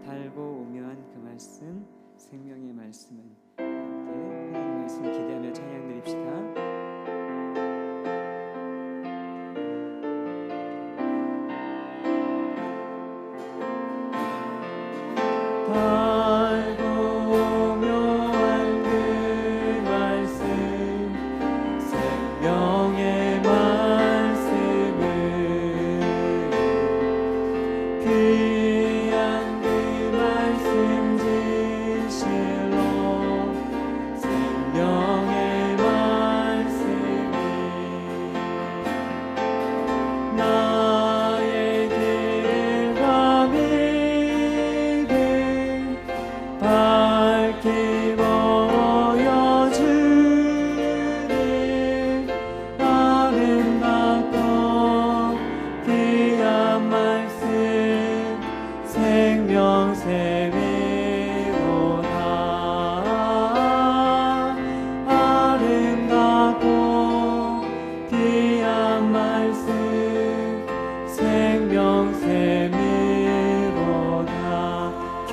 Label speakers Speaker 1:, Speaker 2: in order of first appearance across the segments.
Speaker 1: 달고 오묘한 그 말씀, 생명의 말씀은 함께 하나님의 말씀 기대하며 찬양 드립시다.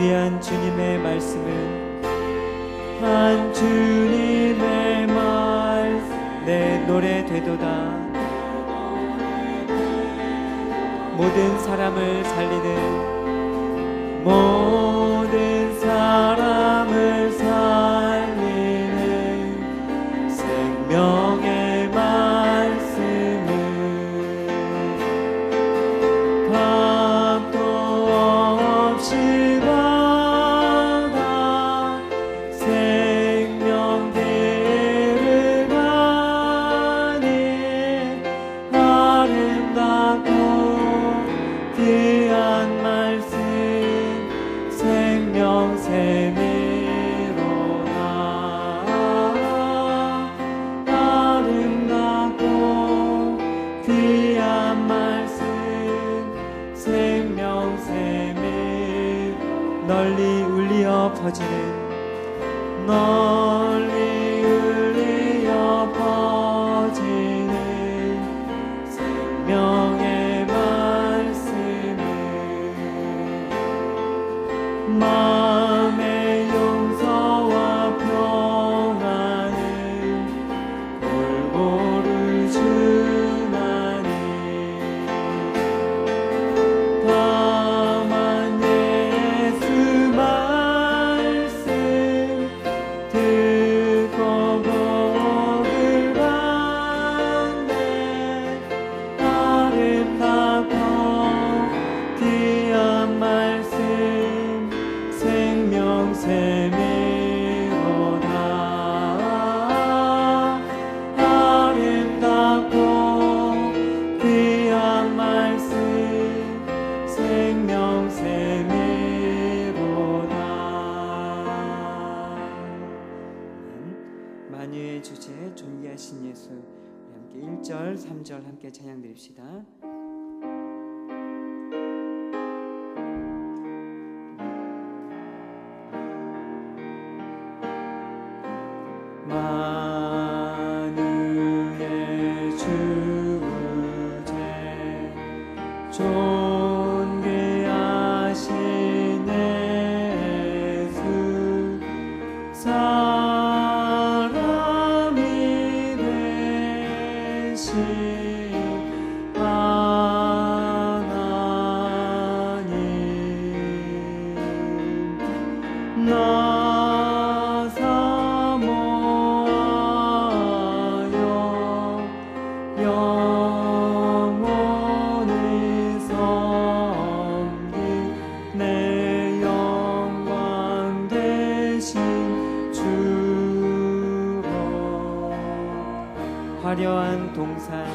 Speaker 1: 귀한 주님의 말씀은 한 주님의 말씀 내 노래 되도다. 모든 사람을 살리는 모든 사람을 살리는 생명의 말씀은 밤도 없이 널리 울리어 퍼지는 널리 울리어 퍼지는 생명의 말씀은 마음의 용서와 평안을 골고루 주나니 만유의 주제 존귀하신 예수, 함께 1절 3절 함께 찬양 드립시다. 만유의 주제 존귀하신 예수 사람이 되신 하나님 나 사모하여 영원히 섬긴 내 영광 되신 주로 화려한 동산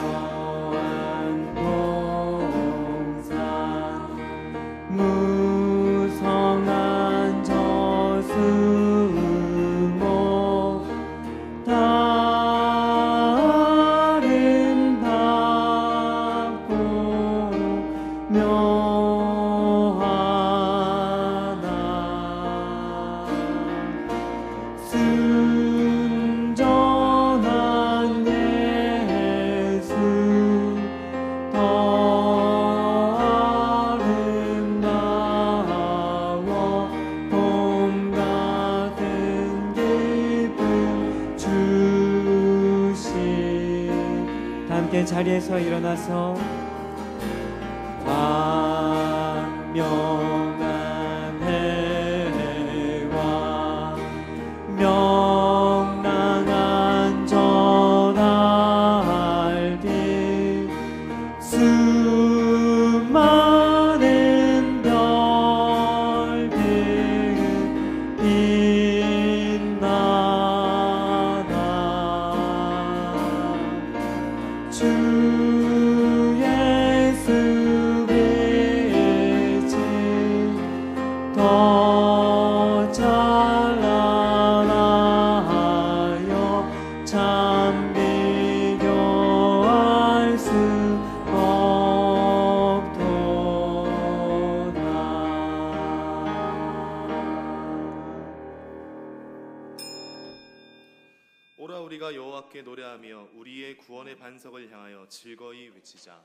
Speaker 1: 화려한 동산 무성한 저수목 다 아름답고 묘하나 순전한 예수 더 여러분의 자리에서 일어나서 광명한 해와 명랑한 전할길 수많은 별들 빛나나 주 예수 빛이 더 찬란하여 참 비교할 수
Speaker 2: 오라 우리가 여호와께 노래하며 우리의 구원의 반석을 향하여 즐거이 외치자.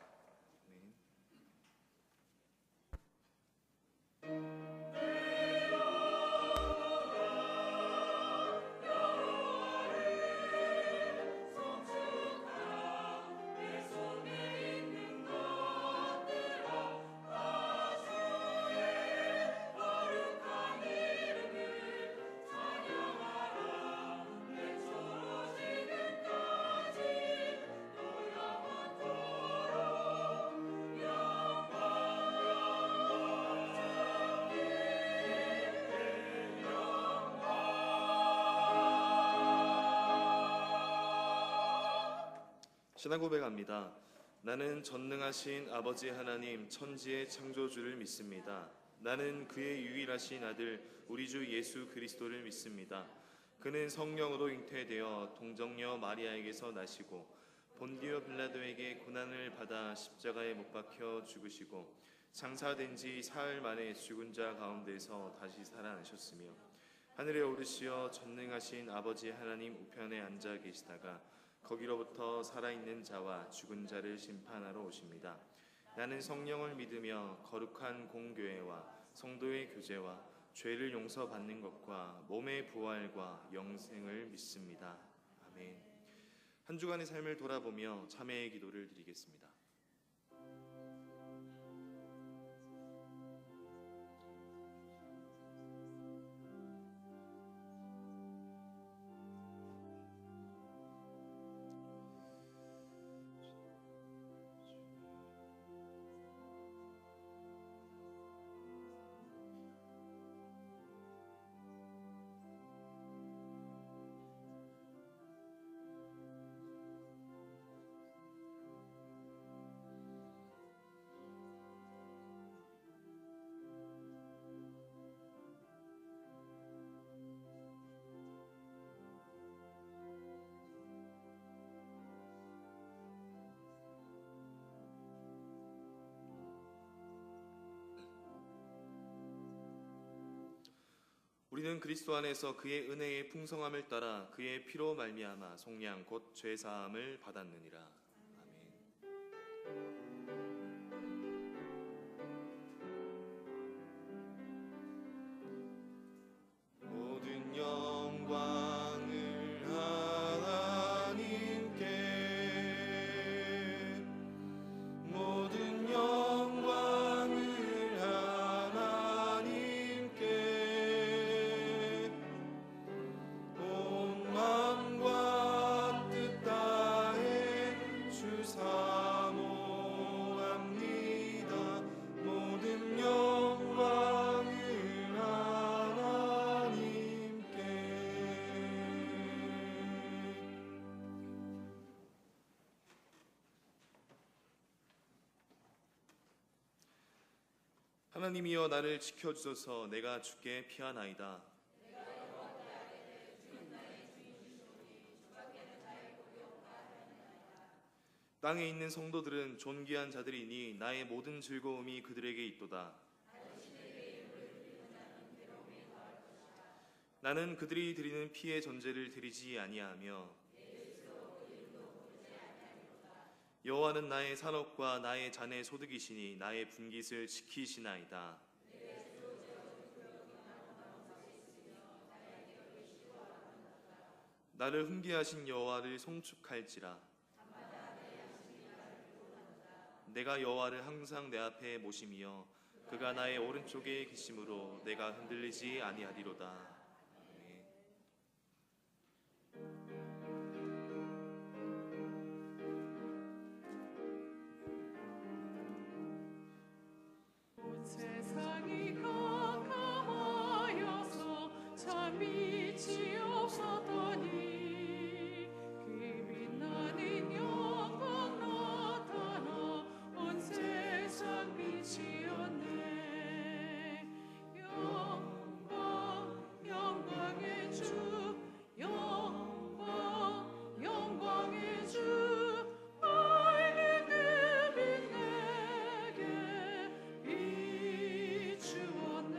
Speaker 2: 신앙 고백합니다. 나는 전능하신 아버지 하나님 천지의 창조주를 믿습니다. 나는 그의 유일하신 아들 우리 주 예수 그리스도를 믿습니다. 그는 성령으로 잉태되어 동정녀 마리아에게서 나시고 본디오 빌라도에게 고난을 받아 십자가에 못 박혀 죽으시고 장사된 지 사흘 만에 죽은 자 가운데서 다시 살아나셨으며 하늘에 오르시어 전능하신 아버지 하나님 우편에 앉아 계시다가 거기로부터 살아있는 자와 죽은 자를 심판하러 오십니다. 나는 성령을 믿으며 거룩한 공교회와 성도의 교제와 죄를 용서받는 것과 몸의 부활과 영생을 믿습니다. 아멘. 한 주간의 삶을 돌아보며 참회의 기도를 드리겠습니다. 우리는 그리스도 안에서 그의 은혜의 풍성함을 따라 그의 피로 말미암아 속량 곧 죄사함을 받았느니라. 모든 영광을 하나님께 모든 영광을 하나님께 온 마음과 뜻 다해 주 사모합니다. 모든 영광을 하나님께. 하나님이여 나를 지켜주소서. 내가 주께 피하나이다. 땅에 있는 성도들은 존귀한 자들이니 나의 모든 즐거움이 그들에게 있도다. 나는 그들이 드리는 피의 전제를 드리지 아니하며 여호와는 나의 산업과 나의 잔의 소득이시니 나의 분깃을 지키시나이다. 나를 훈계하신 여호와를 송축할지라. 내가 여호와를 항상 내 앞에 모심이여 그가 나의 오른쪽에 계심으로 내가 흔들리지 아니하리로다. 아멘.
Speaker 3: 세상이 깜깜하여서 참 빛이 없었더니 그 빛나는 영광 나타나 온 세상 빛이었네. 영광의 주, 영광의 주, 밝은 그 빛 내게 비추었네.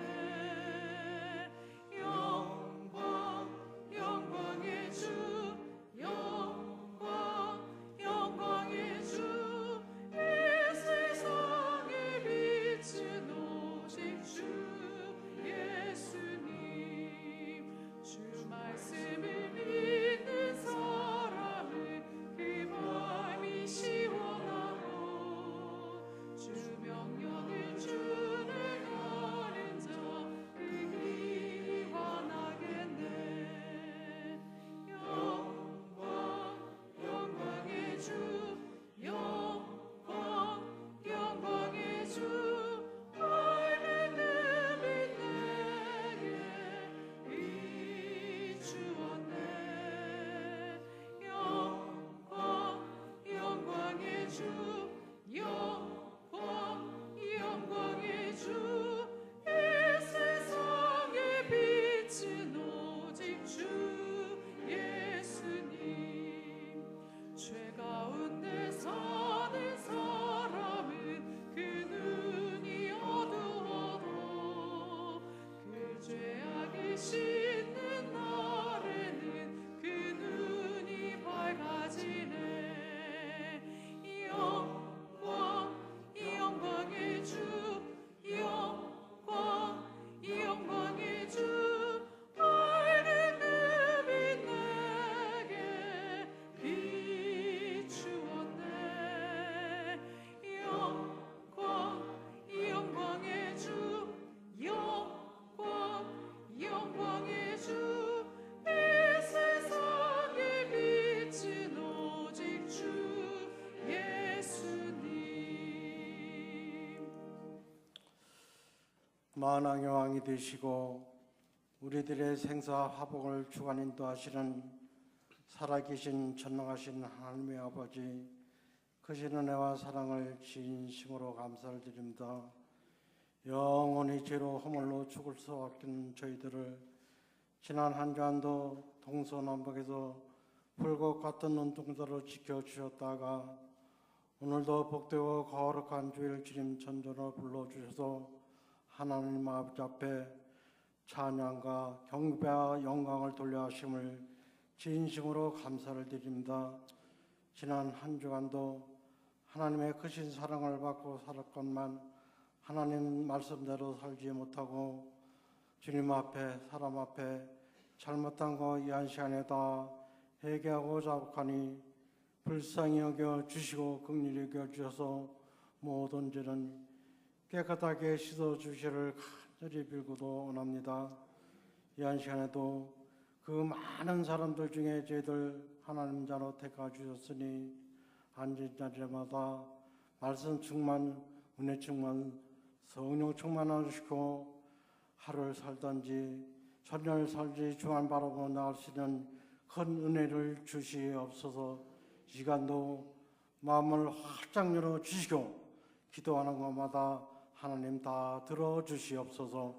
Speaker 3: 영광의 주, 영광의 주, 이 세상의 빛은 오직 주 예수님. 주 말씀을 믿는 사람은 그 밤이 시원하고 주 명령을 주는 가는 자 그 길이 환하겠네. 영광의 주, 영광의 주, 밝은 그 빛 내게 비추었네. 영광의 주, 영광의 주, 이 세상의 빛은 오직 주 예수님. 죄 가운데 사는 사람은 그 눈이 어두워도 그 죄악이 씻는 날에는 그 눈이 밝아지네. 영광의 주, 영광의 주, 밝은 그 빛 내게 비추었네. 영광의 주, 영광의 주, 이 세상의 빛은 오직 주 예수님.
Speaker 4: 만왕의 왕이 되시고 우리들의 생사 화복을 주관 인도하시는 살아계신 전능하신 하나님의 아버지, 크신 은혜와 사랑을 진심으로 감사를 드립니다. 영원히 죄로 허물로 죽을 수밖에 없는 저희들을 지난 한 주간도 동서남북에서 불꽃 같은 눈동자로 지켜주셨다가 오늘도 복되고 거룩한 주일 주님 전전으로 불러주셔서 하나님 아버지 앞에 찬양과 경배와 영광을 돌려하심을 진심으로 감사를 드립니다. 지난 한 주간도 하나님의 크신 사랑을 받고 살았건만 하나님 말씀대로 살지 못하고 주님 앞에 사람 앞에 잘못한 거 이 한 시간에 다 회개하고 자복하니 불쌍히 여겨 주시고 긍휼히 여겨 주셔서 모든 죄는 깨끗하게 씻어 주시를 간절히 빌고도 원합니다. 이 한 시간에도 그 많은 사람들 중에 저희들 하나님 자로 택하 주셨으니 앉은 자리마다 말씀 충만, 은혜 충만, 성령 충만하시고 하루를 살든지 천년을 살지 주만 바라보고 나갈 수 있는 큰 은혜를 주시옵소서. 시간도 마음을 활짝 열어 주시고 기도하는 것마다 하나님 다 들어주시옵소서.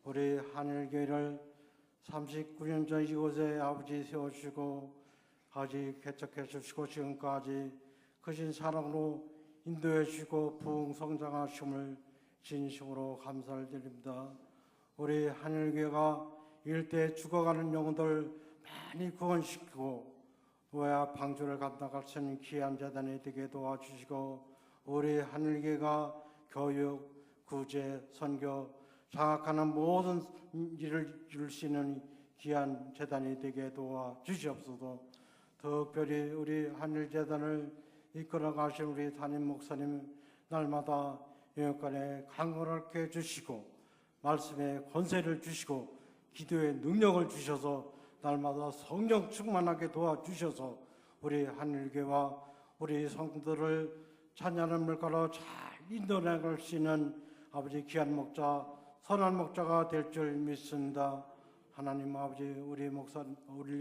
Speaker 4: 우리 하늘교회를 39년 전 이곳에 아버지 세워주시고 아직 개척해 주시고 지금까지 크신 사랑으로 인도해 주시고 부흥성장하심을 진심으로 감사를 드립니다. 우리 하늘교회가 일대 죽어가는 영혼들 많이 구원시키고 노예 방주를 감당할 수 있는 귀한 재단이 되게 도와주시고 우리 하늘교회가 교육, 구제, 선교, 장악하는 모든 일을 줄 수 있는 귀한 재단이 되게 도와주시옵소서. 특별히 우리 하늘재단을 이끌어 가신 우리 담임 목사님 날마다 영역간에 강건하게 해주시고 말씀에 권세를 주시고 기도의 능력을 주셔서 날마다 성령 충만하게 도와주셔서 우리 하늘교회와 우리 성도들을 찬양하는 물가로 잘 인도나갈 수 있는 아버지 귀한 목자, 선한 목자가 될 줄 믿습니다. 하나님 아버지 우리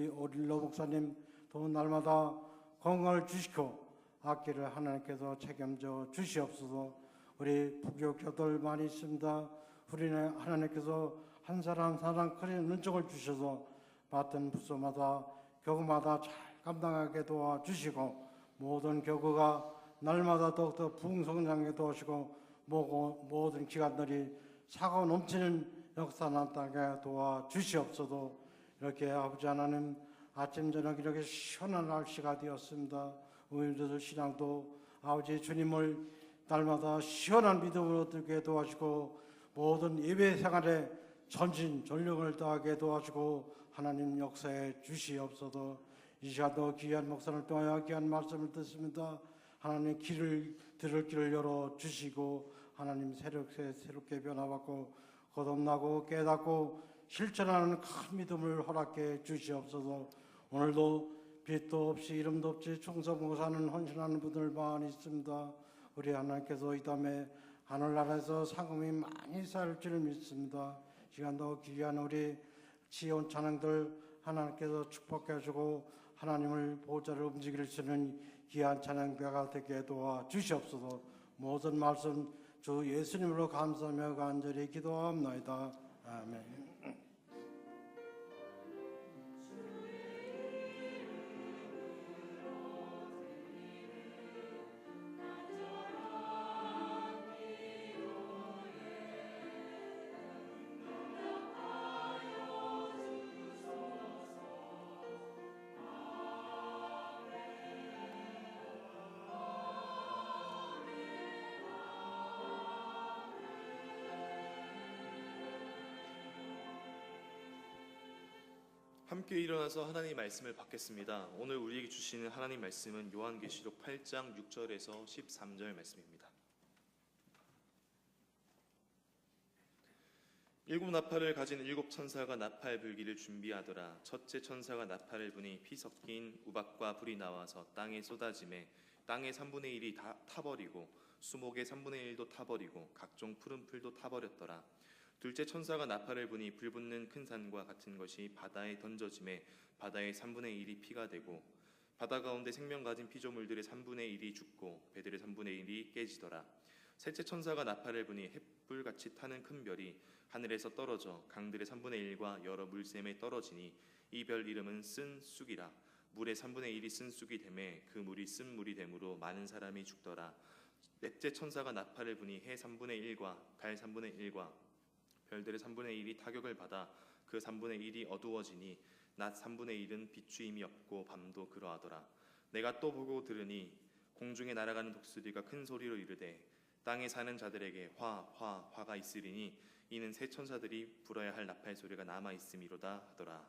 Speaker 4: 오릴로 목사님 또 날마다 건강을 주시고 악기를 하나님께서 책임져 주시옵소서. 우리 부교교들 많이 있습니다. 우리는 하나님께서 한 사람 큰 은총을 주셔서 맡은 부서마다 교구마다 잘 감당하게 도와주시고 모든 교구가 날마다 더욱더 부흥성장하게 도와주시고 모든 기관들이 사고 넘치는 역사 나타나게 도와주시옵소서. 이렇게 아버지 하나님 아침 저녁 이렇게 시원한 날씨가 되었습니다. 우리들 신앙도 아버지 주님을 날마다 시원한 믿음으로 얻게 도와주고 모든 예배 생활에 전신 전력을 다하게 도와주고 하나님 역사에 주시옵소서. 이 시간도 귀한 목사를 통하여 귀한 말씀을 듣습니다. 하나님 길을 들을 길을 열어 주시고 하나님 새롭게 변화받고 거듭나고 깨닫고 실천하는 큰 믿음을 허락해 주시옵소서. 오늘도 빛도 없이 이름도 없이 충성봉사하는 헌신하는 분들 많이 있습니다. 우리 하나님께서 이 다음에 하늘나라에서 상금이 많이 쌓일 줄 믿습니다. 시간도 귀한 우리 지온 찬양들 하나님께서 축복해 주고 하나님을 보좌를 움직일 수 있는 귀한 찬양배가 되게 도와주시옵소서. 모든 말씀 주 예수님으로 감사하며 간절히 기도합나이다. 아멘.
Speaker 2: 함께 일어나서 하나님의 말씀을 받겠습니다. 오늘 우리에게 주시는 하나님 말씀은 요한계시록 8장 6절에서 13절 말씀입니다. 일곱 나팔을 가진 일곱 천사가 나팔 불기를 준비하더라. 첫째 천사가 나팔을 부니 피 섞인 우박과 불이 나와서 땅에 쏟아지매 땅의 3분의 1이 다 타버리고 수목의 3분의 1도 타버리고 각종 푸른 풀도 타버렸더라. 둘째 천사가 나팔을 부니 불붙는 큰 산과 같은 것이 바다에 던져지매 바다의 3분의 1이 피가 되고 바다 가운데 생명 가진 피조물들의 3분의 1이 죽고 배들의 3분의 1이 깨지더라. 셋째 천사가 나팔을 부니 햇불같이 타는 큰 별이 하늘에서 떨어져 강들의 3분의 1과 여러 물샘에 떨어지니 이 별 이름은 쓴 쑥이라. 물의 3분의 1이 쓴 쑥이 되매 그 물이 쓴 물이 되므로 많은 사람이 죽더라. 넷째 천사가 나팔을 부니 해 3분의 1과 달 3분의 1과 별들의 3분의 1이 타격을 받아 그 3분의 1이 어두워지니 낮 3분의 1은 비추임이 없고 밤도 그러하더라. 내가 또 보고 들으니 공중에 날아가는 독수리가 큰 소리로 이르되 땅에 사는 자들에게 화가 있으리니 이는 새 천사들이 불어야 할 나팔 소리가 남아 있음이로다 하더라.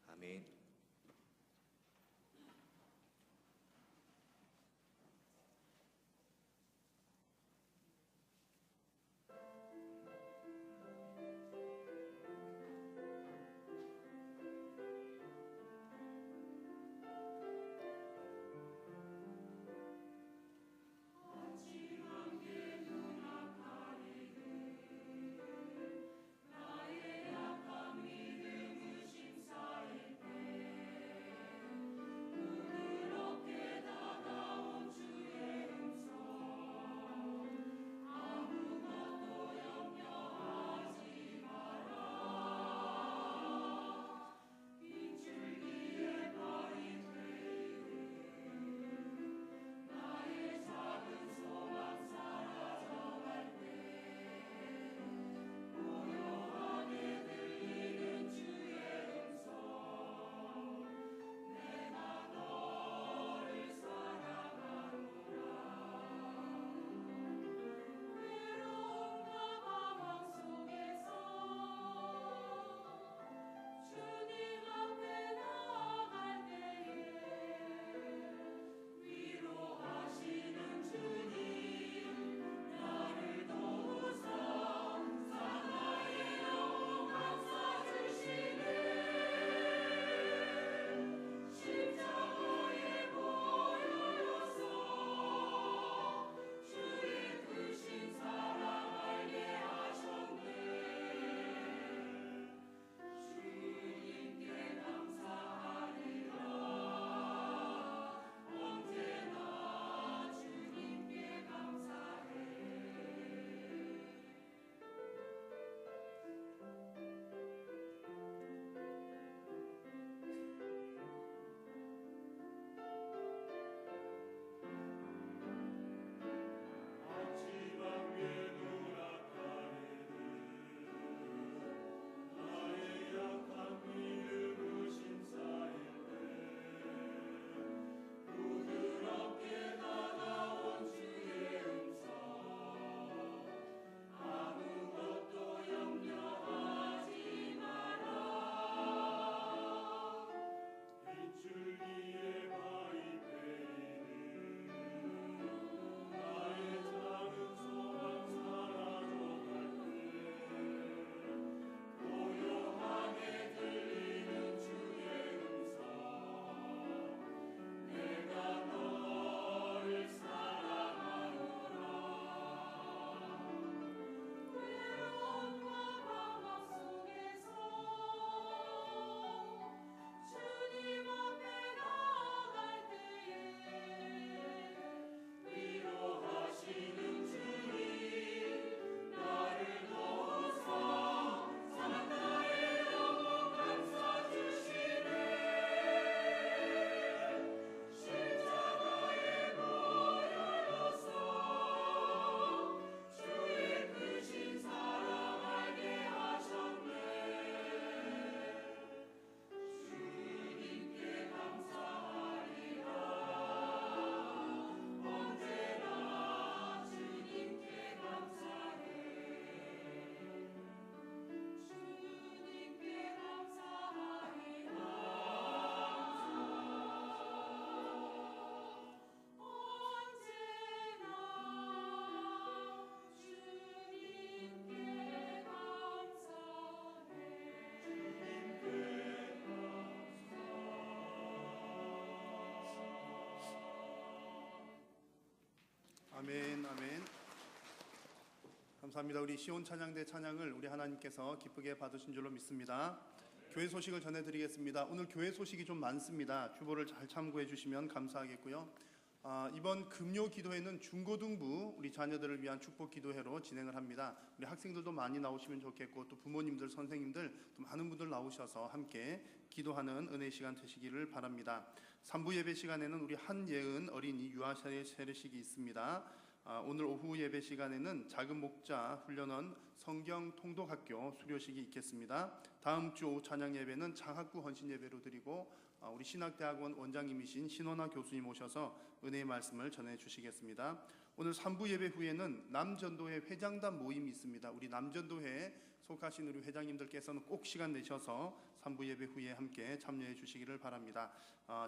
Speaker 2: 아멘.
Speaker 5: 감사합니다. 우리 시온 찬양대 찬양을 우리 하나님께서 기쁘게 받으신 줄로 믿습니다. 교회 소식을 전해드리겠습니다. 오늘 교회 소식이 좀 많습니다. 주보를 잘 참고해 주시면 감사하겠고요. 이번 금요 기도회는 중고등부 우리 자녀들을 위한 축복 기도회로 진행을 합니다. 우리 학생들도 많이 나오시면 좋겠고 또 부모님들, 선생님들 또 많은 분들 나오셔서 함께 기도하는 은혜 시간 되시기를 바랍니다. 3부 예배 시간에는 우리 한예은 어린이 유아 세례식이 있습니다. 오늘 오후 예배 시간에는 작은 목자 훈련원 성경 통독학교 수료식이 있겠습니다. 다음 주 오후 찬양 예배는 장학구 헌신 예배로 드리고 우리 신학대학원 원장님이신 신원아 교수님 오셔서 은혜의 말씀을 전해 주시겠습니다. 오늘 3부 예배 후에는 남전도회 회장단 모임이 있습니다. 우리 남전도회에 속하신 우리 회장님들께서는 꼭 시간 내셔서 3부 예배 후에 함께 참여해 주시기를 바랍니다.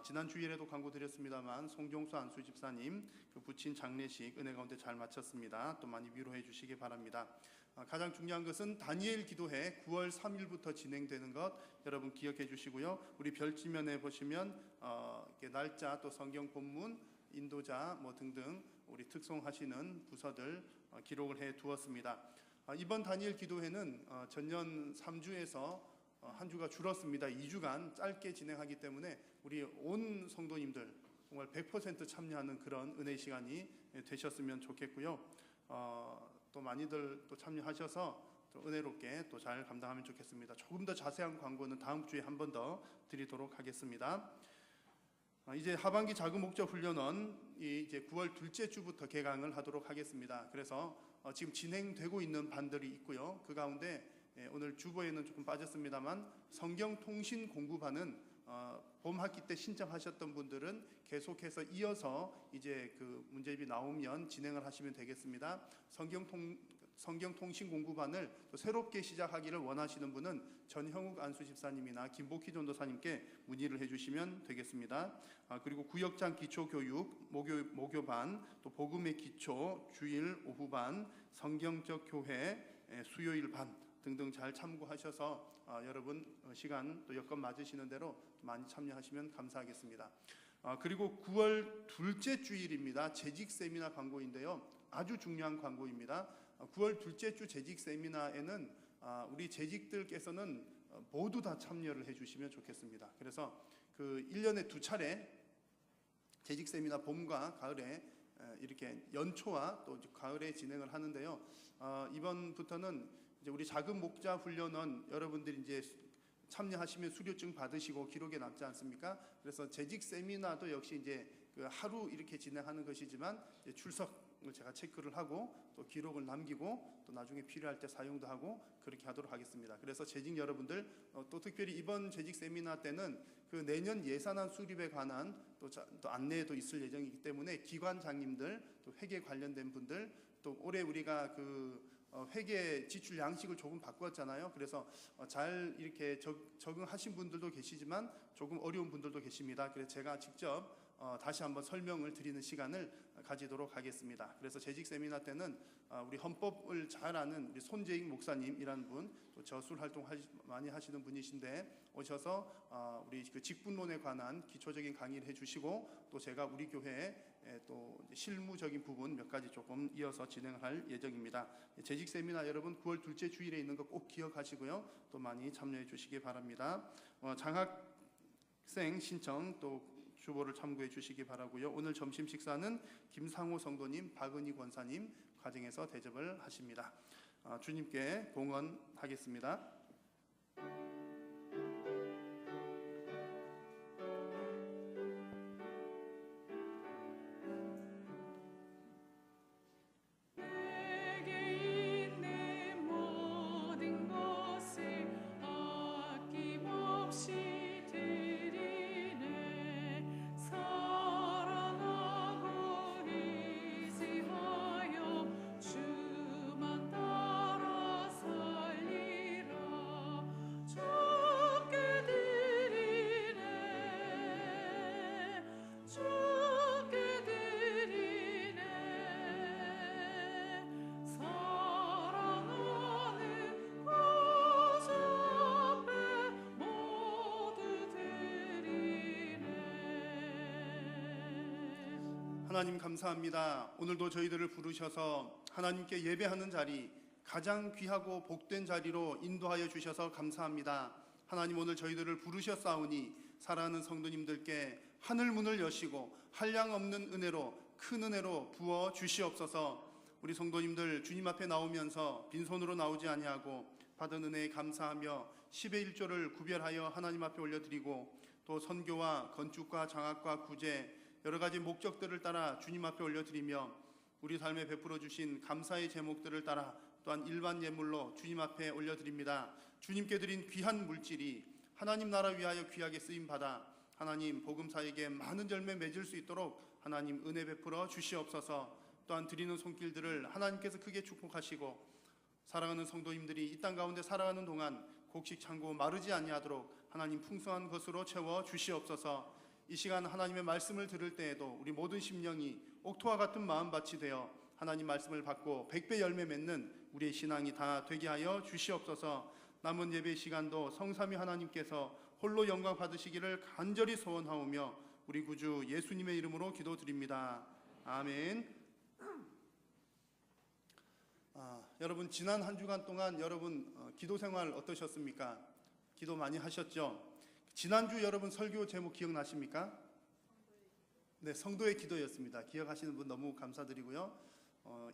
Speaker 5: 지난 주일에도 광고 드렸습니다만 송종수 안수 집사님 그 부친 장례식 은혜 가운데 잘 마쳤습니다. 또 많이 위로해 주시기 바랍니다. 가장 중요한 것은 다니엘 기도회 9월 3일부터 진행되는 것 여러분 기억해 주시고요. 우리 별지면에 보시면 이렇게 날짜 또 성경 본문 인도자 뭐 등등 우리 특송하시는 부서들 기록을 해 두었습니다. 이번 다니엘 기도회는 전년 3주에서 한 주가 줄었습니다. 2주간 짧게 진행하기 때문에 우리 온 성도님들 정말 100% 참여하는 그런 은혜 시간이 되셨으면 좋겠고요. 또 많이들 또 참여하셔서 또 은혜롭게 또 잘 감당하면 좋겠습니다. 조금 더 자세한 광고는 다음 주에 한 번 더 드리도록 하겠습니다. 이제 하반기 작은 목자 훈련원이 이제 9월 둘째 주부터 개강을 하도록 하겠습니다. 그래서 지금 진행되고 있는 반들이 있고요. 그 가운데 오늘 주보에는 조금 빠졌습니다만 성경 통신 공부반은 봄 학기 때 신청하셨던 분들은 계속해서 이어서 이제 그 문제집이 나오면 진행을 하시면 되겠습니다. 성경 통신 공부반을 또 새롭게 시작하기를 원하시는 분은 전형욱 안수 집사님이나 김복희 전도사님께 문의를 해주시면 되겠습니다. 그리고 구역장 기초교육 목요반, 또 복음의 기초 주일 오후반, 성경적 교회 수요일 반 등등 잘 참고하셔서 여러분 시간 또 여건 맞으시는 대로 많이 참여하시면 감사하겠습니다. 그리고 9월 둘째 주일입니다. 재직 세미나 광고인데요. 아주 중요한 광고입니다. 9월 둘째 주 재직 세미나에는 우리 재직들께서는 모두 다 참여를 해주시면 좋겠습니다. 그래서 그 1년에 2차례 재직 세미나 봄과 가을에 이렇게 연초와 또 가을에 진행을 하는데요. 이번부터는 이제 우리 작은 목자 훈련원 여러분들이 이제 참여하시면 수료증 받으시고 기록에 남지 않습니까? 그래서 재직 세미나도 역시 이제 그 하루 이렇게 진행하는 것이지만 이제 출석을 제가 체크를 하고 또 기록을 남기고 또 나중에 필요할 때 사용도 하고 그렇게 하도록 하겠습니다. 그래서 재직 여러분들 또 특별히 이번 재직 세미나 때는 그 내년 예산안 수립에 관한 또 안내도 있을 예정이기 때문에 기관장님들 또 회계 관련된 분들 또 올해 우리가 그 회계 지출 양식을 조금 바꿨잖아요. 그래서 잘 이렇게 적응하신 분들도 계시지만 조금 어려운 분들도 계십니다. 그래서 제가 직접 다시 한번 설명을 드리는 시간을 가지도록 하겠습니다. 그래서 재직 세미나 때는 우리 헌법을 잘 아는 우리 손재익 목사님이라는 분, 또 저술 활동 많이 하시는 분이신데 오셔서 우리 그 직분론에 관한 기초적인 강의를 해주시고 또 제가 우리 교회에 또 실무적인 부분 몇 가지 조금 이어서 진행할 예정입니다. 재직 세미나 여러분 9월 둘째 주일에 있는 거 꼭 기억하시고요. 또 많이 참여해 주시기 바랍니다. 장학생 신청 또 주보를 참고해 주시기 바라고요. 오늘 점심 식사는 김상호 성도님, 박은희 권사님 과정에서 대접을 하십니다. 주님께 봉헌하겠습니다.
Speaker 3: 내게 있는 모든 것을 아낌없이 드리네. 사랑하고 의지하여 주만 따라 살리라. 주께 드리네. 주께 드리네. 사랑하는 구주 앞에 모두 드리네.
Speaker 5: 하나님 감사합니다. 오늘도 저희들을 부르셔서 하나님께 예배하는 자리, 가장 귀하고 복된 자리로 인도하여 주셔서 감사합니다. 하나님, 오늘 저희들을 부르셨사오니 사랑하는 성도님들께 하늘 문을 여시고 한량없는 은혜로, 큰 은혜로 부어 주시옵소서. 우리 성도님들 주님 앞에 나오면서 빈손으로 나오지 아니하고 받은 은혜에 감사하며 10의 1조를 구별하여 하나님 앞에 올려드리고, 또 선교와 건축과 장학과 구제 여러 가지 목적들을 따라 주님 앞에 올려드리며, 우리 삶에 베풀어 주신 감사의 제목들을 따라 또한 일반 예물로 주님 앞에 올려드립니다. 주님께 드린 귀한 물질이 하나님 나라 위하여 귀하게 쓰임받아 하나님 복음사에게 많은 열매 맺을 수 있도록 하나님 은혜 베풀어 주시옵소서. 또한 드리는 손길들을 하나님께서 크게 축복하시고, 사랑하는 성도님들이 이 땅 가운데 살아가는 동안 곡식 창고 마르지 아니하도록 하나님 풍성한 것으로 채워 주시옵소서. 이 시간 하나님의 말씀을 들을 때에도 우리 모든 심령이 옥토와 같은 마음밭이 되어 하나님 말씀을 받고 100배 열매 맺는 우리의 신앙이 다 되게 하여 주시옵소서. 남은 예배 시간도 성삼위 하나님께서 홀로 영광 받으시기를 간절히 소원하오며 우리 구주 예수님의 이름으로 기도드립니다. 아멘. 여러분, 지난 한 주간 동안 여러분 기도 생활 어떠셨습니까? 기도 많이 하셨죠? 지난주 여러분 설교 제목 기억나십니까? 네, 성도의 기도였습니다. 기억하시는 분 너무 감사드리고요.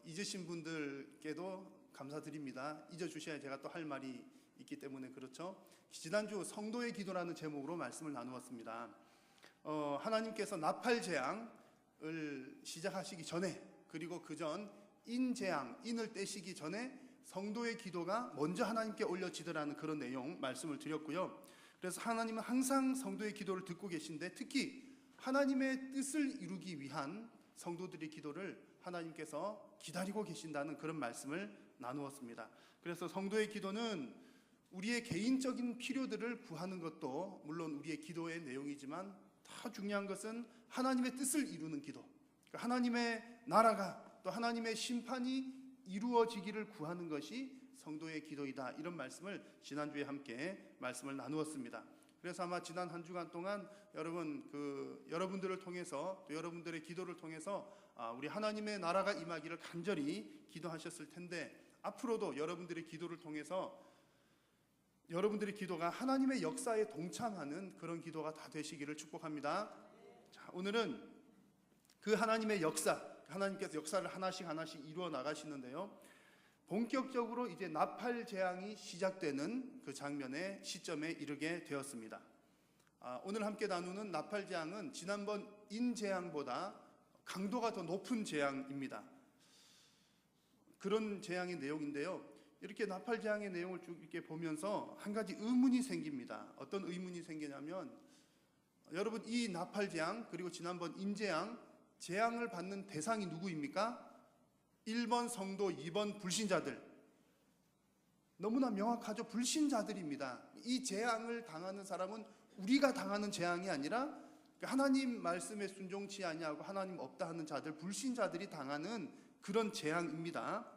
Speaker 5: 잊으신 분들께도 감사드립니다. 잊어주셔야 제가 또 할 말이 있기 때문에 그렇죠. 지난주 성도의 기도라는 제목으로 말씀을 나누었습니다. 하나님께서 나팔 재앙을 시작하시기 전에, 그리고 그전 인재앙, 인을 떼시기 전에 성도의 기도가 먼저 하나님께 올려지더라는 그런 내용 말씀을 드렸고요. 그래서 하나님은 항상 성도의 기도를 듣고 계신데, 특히 하나님의 뜻을 이루기 위한 성도들의 기도를 하나님께서 기다리고 계신다는 그런 말씀을 나누었습니다. 그래서 성도의 기도는 우리의 개인적인 필요들을 구하는 것도 물론 우리의 기도의 내용이지만, 다 중요한 것은 하나님의 뜻을 이루는 기도, 그러니까 하나님의 나라가 또 하나님의 심판이 이루어지기를 구하는 것이 성도의 기도이다. 이런 말씀을 지난주에 함께 말씀을 나누었습니다. 그래서 아마 지난 한 주간 동안 여러분들을 통해서, 또 여러분들의 기도를 통해서 우리 하나님의 나라가 임하기를 간절히 기도하셨을 텐데, 앞으로도 여러분들의 기도를 통해서 여러분들의 기도가 하나님의 역사에 동참하는 그런 기도가 다 되시기를 축복합니다. 자, 오늘은 그 하나님의 역사, 하나님께서 역사를 하나씩 이루어 나가시는데요, 본격적으로 이제 나팔 재앙이 시작되는 그 장면의 시점에 이르게 되었습니다. 오늘 함께 나누는 나팔 재앙은 지난번 인 재앙보다 강도가 더 높은 재앙입니다. 그런 재앙의 내용인데요, 이렇게 나팔 재앙의 내용을 쭉 이렇게 보면서 한 가지 의문이 생깁니다. 어떤 의문이 생기냐면, 여러분, 이 나팔 재앙 그리고 지난번 인 재앙을 받는 대상이 누구입니까? 1번 성도, 2번 불신자들. 너무나 명확하죠. 불신자들입니다. 이 재앙을 당하는 사람은 우리가 당하는 재앙이 아니라 하나님 말씀에 순종치 아니하고 하나님 없다 하는 자들, 불신자들이 당하는 그런 재앙입니다.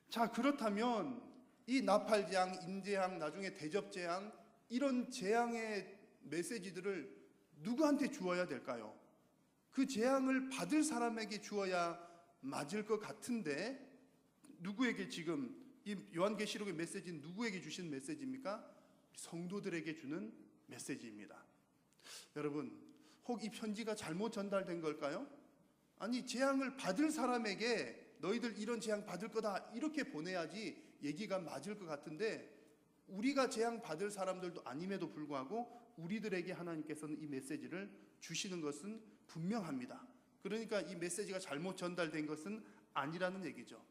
Speaker 5: 자, 그렇다면 이 나팔 재앙, 인재앙, 나중에 대접 재앙, 이런 재앙의 메시지들을 누구한테 주어야 될까요? 그 재앙을 받을 사람에게 주어야 맞을 것 같은데, 누구에게 지금 이 요한계시록의 메시지는 누구에게 주신 메시지입니까? 성도들에게 주는 메시지입니다. 여러분, 혹 이 편지가 잘못 전달된 걸까요? 아니, 재앙을 받을 사람에게 너희들 이런 재앙 받을 거다 이렇게 보내야지 얘기가 맞을 것 같은데, 우리가 재앙 받을 사람들도 아님에도 불구하고 우리들에게 하나님께서는 이 메시지를 주시는 것은 분명합니다. 그러니까 이 메시지가 잘못 전달된 것은 아니라는 얘기죠.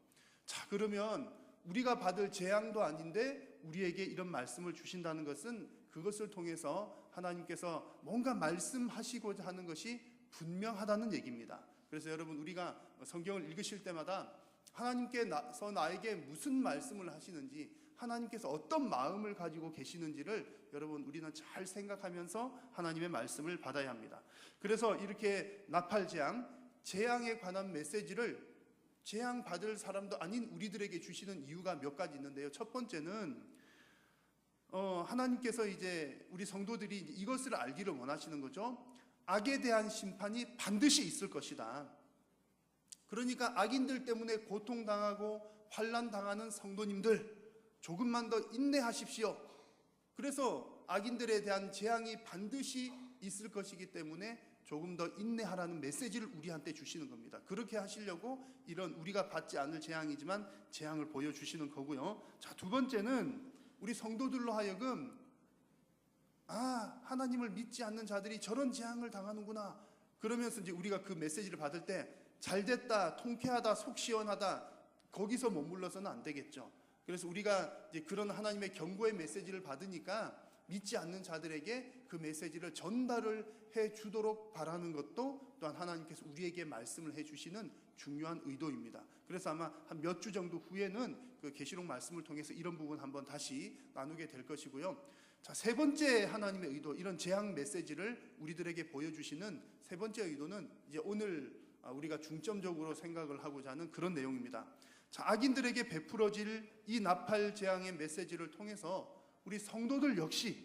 Speaker 5: 자, 그러면 우리가 받을 재앙도 아닌데 우리에게 이런 말씀을 주신다는 것은 그것을 통해서 하나님께서 뭔가 말씀하시고자 하는 것이 분명하다는 얘기입니다. 그래서 여러분, 우리가 성경을 읽으실 때마다 하나님께서 나에게 무슨 말씀을 하시는지, 하나님께서 어떤 마음을 가지고 계시는지를 여러분, 우리는 잘 생각하면서 하나님의 말씀을 받아야 합니다. 그래서 이렇게 나팔 재앙에 관한 메시지를 재앙 받을 사람도 아닌 우리들에게 주시는 이유가 몇 가지 있는데요. 첫 번째는 하나님께서 이제 우리 성도들이 이것을 알기를 원하시는 거죠. 악에 대한 심판이 반드시 있을 것이다. 그러니까 악인들 때문에 고통당하고 환난 당하는 성도님들 조금만 더 인내하십시오. 그래서 악인들에 대한 재앙이 반드시 있을 것이기 때문에 조금 더 인내하라는 메시지를 우리한테 주시는 겁니다. 그렇게 하시려고 이런 우리가 받지 않을 재앙이지만 재앙을 보여주시는 거고요. 자, 두 번째는 우리 성도들로 하여금 하나님을 믿지 않는 자들이 저런 재앙을 당하는구나. 그러면서 이제 우리가 그 메시지를 받을 때 잘됐다, 통쾌하다, 속 시원하다 거기서 머물러서는 안 되겠죠. 그래서 우리가 이제 그런 하나님의 경고의 메시지를 받으니까 믿지 않는 자들에게 그 메시지를 전달을 해 주도록 바라는 것도 또한 하나님께서 우리에게 말씀을 해 주시는 중요한 의도입니다. 그래서 아마 한 몇 주 정도 후에는 그 계시록 말씀을 통해서 이런 부분 한번 다시 나누게 될 것이고요. 자, 세 번째 하나님의 의도, 이런 재앙 메시지를 우리들에게 보여주시는 세 번째 의도는 이제 오늘 우리가 중점적으로 생각을 하고자 하는 그런 내용입니다. 자, 악인들에게 베풀어질 이 나팔 재앙의 메시지를 통해서 우리 성도들 역시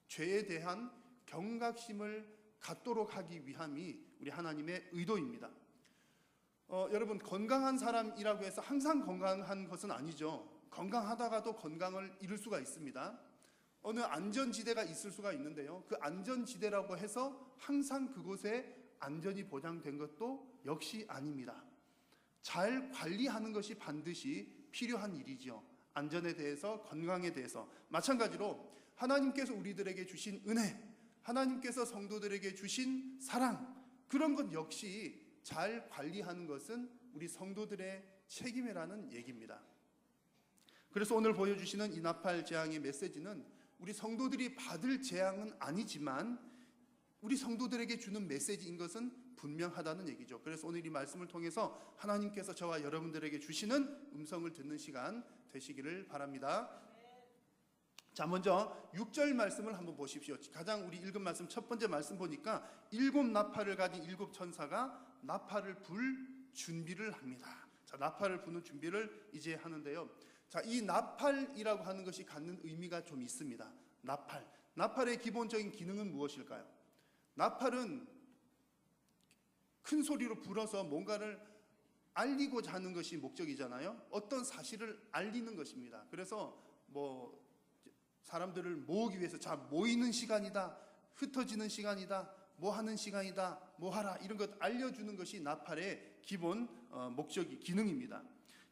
Speaker 5: 죄에 대한 경각심을 갖도록 하기 위함이 우리 하나님의 의도입니다. 여러분, 건강한 사람이라고 해서 항상 건강한 것은 아니죠. 건강하다가도 건강을 잃을 수가 있습니다. 어느 안전지대가 있을 수가 있는데요, 그 안전지대라고 해서 항상 그곳에 안전이 보장된 것도 역시 아닙니다. 잘 관리하는 것이 반드시 필요한 일이죠. 안전에 대해서, 건강에 대해서. 마찬가지로 하나님께서 우리들에게 주신 은혜, 하나님께서 성도들에게 주신 사랑, 그런 것 역시 잘 관리하는 것은 우리 성도들의 책임이라는 얘기입니다. 그래서 오늘 보여주시는 이 나팔 재앙의 메시지는 우리 성도들이 받을 재앙은 아니지만 우리 성도들에게 주는 메시지인 것은 분명하다는 얘기죠. 그래서 오늘 이 말씀을 통해서 하나님께서 저와 여러분들에게 주시는 음성을 듣는 시간 되시기를 바랍니다. 자, 먼저 6절 말씀을 한번 보십시오. 가장 우리 읽은 말씀, 첫 번째 말씀 보니까 7 나팔을 가진 7 천사가 나팔을 불 준비를 합니다. 자, 나팔을 부는 준비를 이제 하는데요. 자, 이 나팔이라고 하는 것이 갖는 의미가 좀 있습니다. 나팔의 기본적인 기능은 무엇일까요? 나팔은 큰 소리로 불어서 뭔가를 알리고자 하는 것이 목적이잖아요. 어떤 사실을 알리는 것입니다. 그래서 사람들을 모으기 위해서, 자, 모이는 시간이다, 흩어지는 시간이다, 뭐 하는 시간이다, 뭐 하라, 이런 것 알려주는 것이 나팔의 기본 목적이, 기능입니다.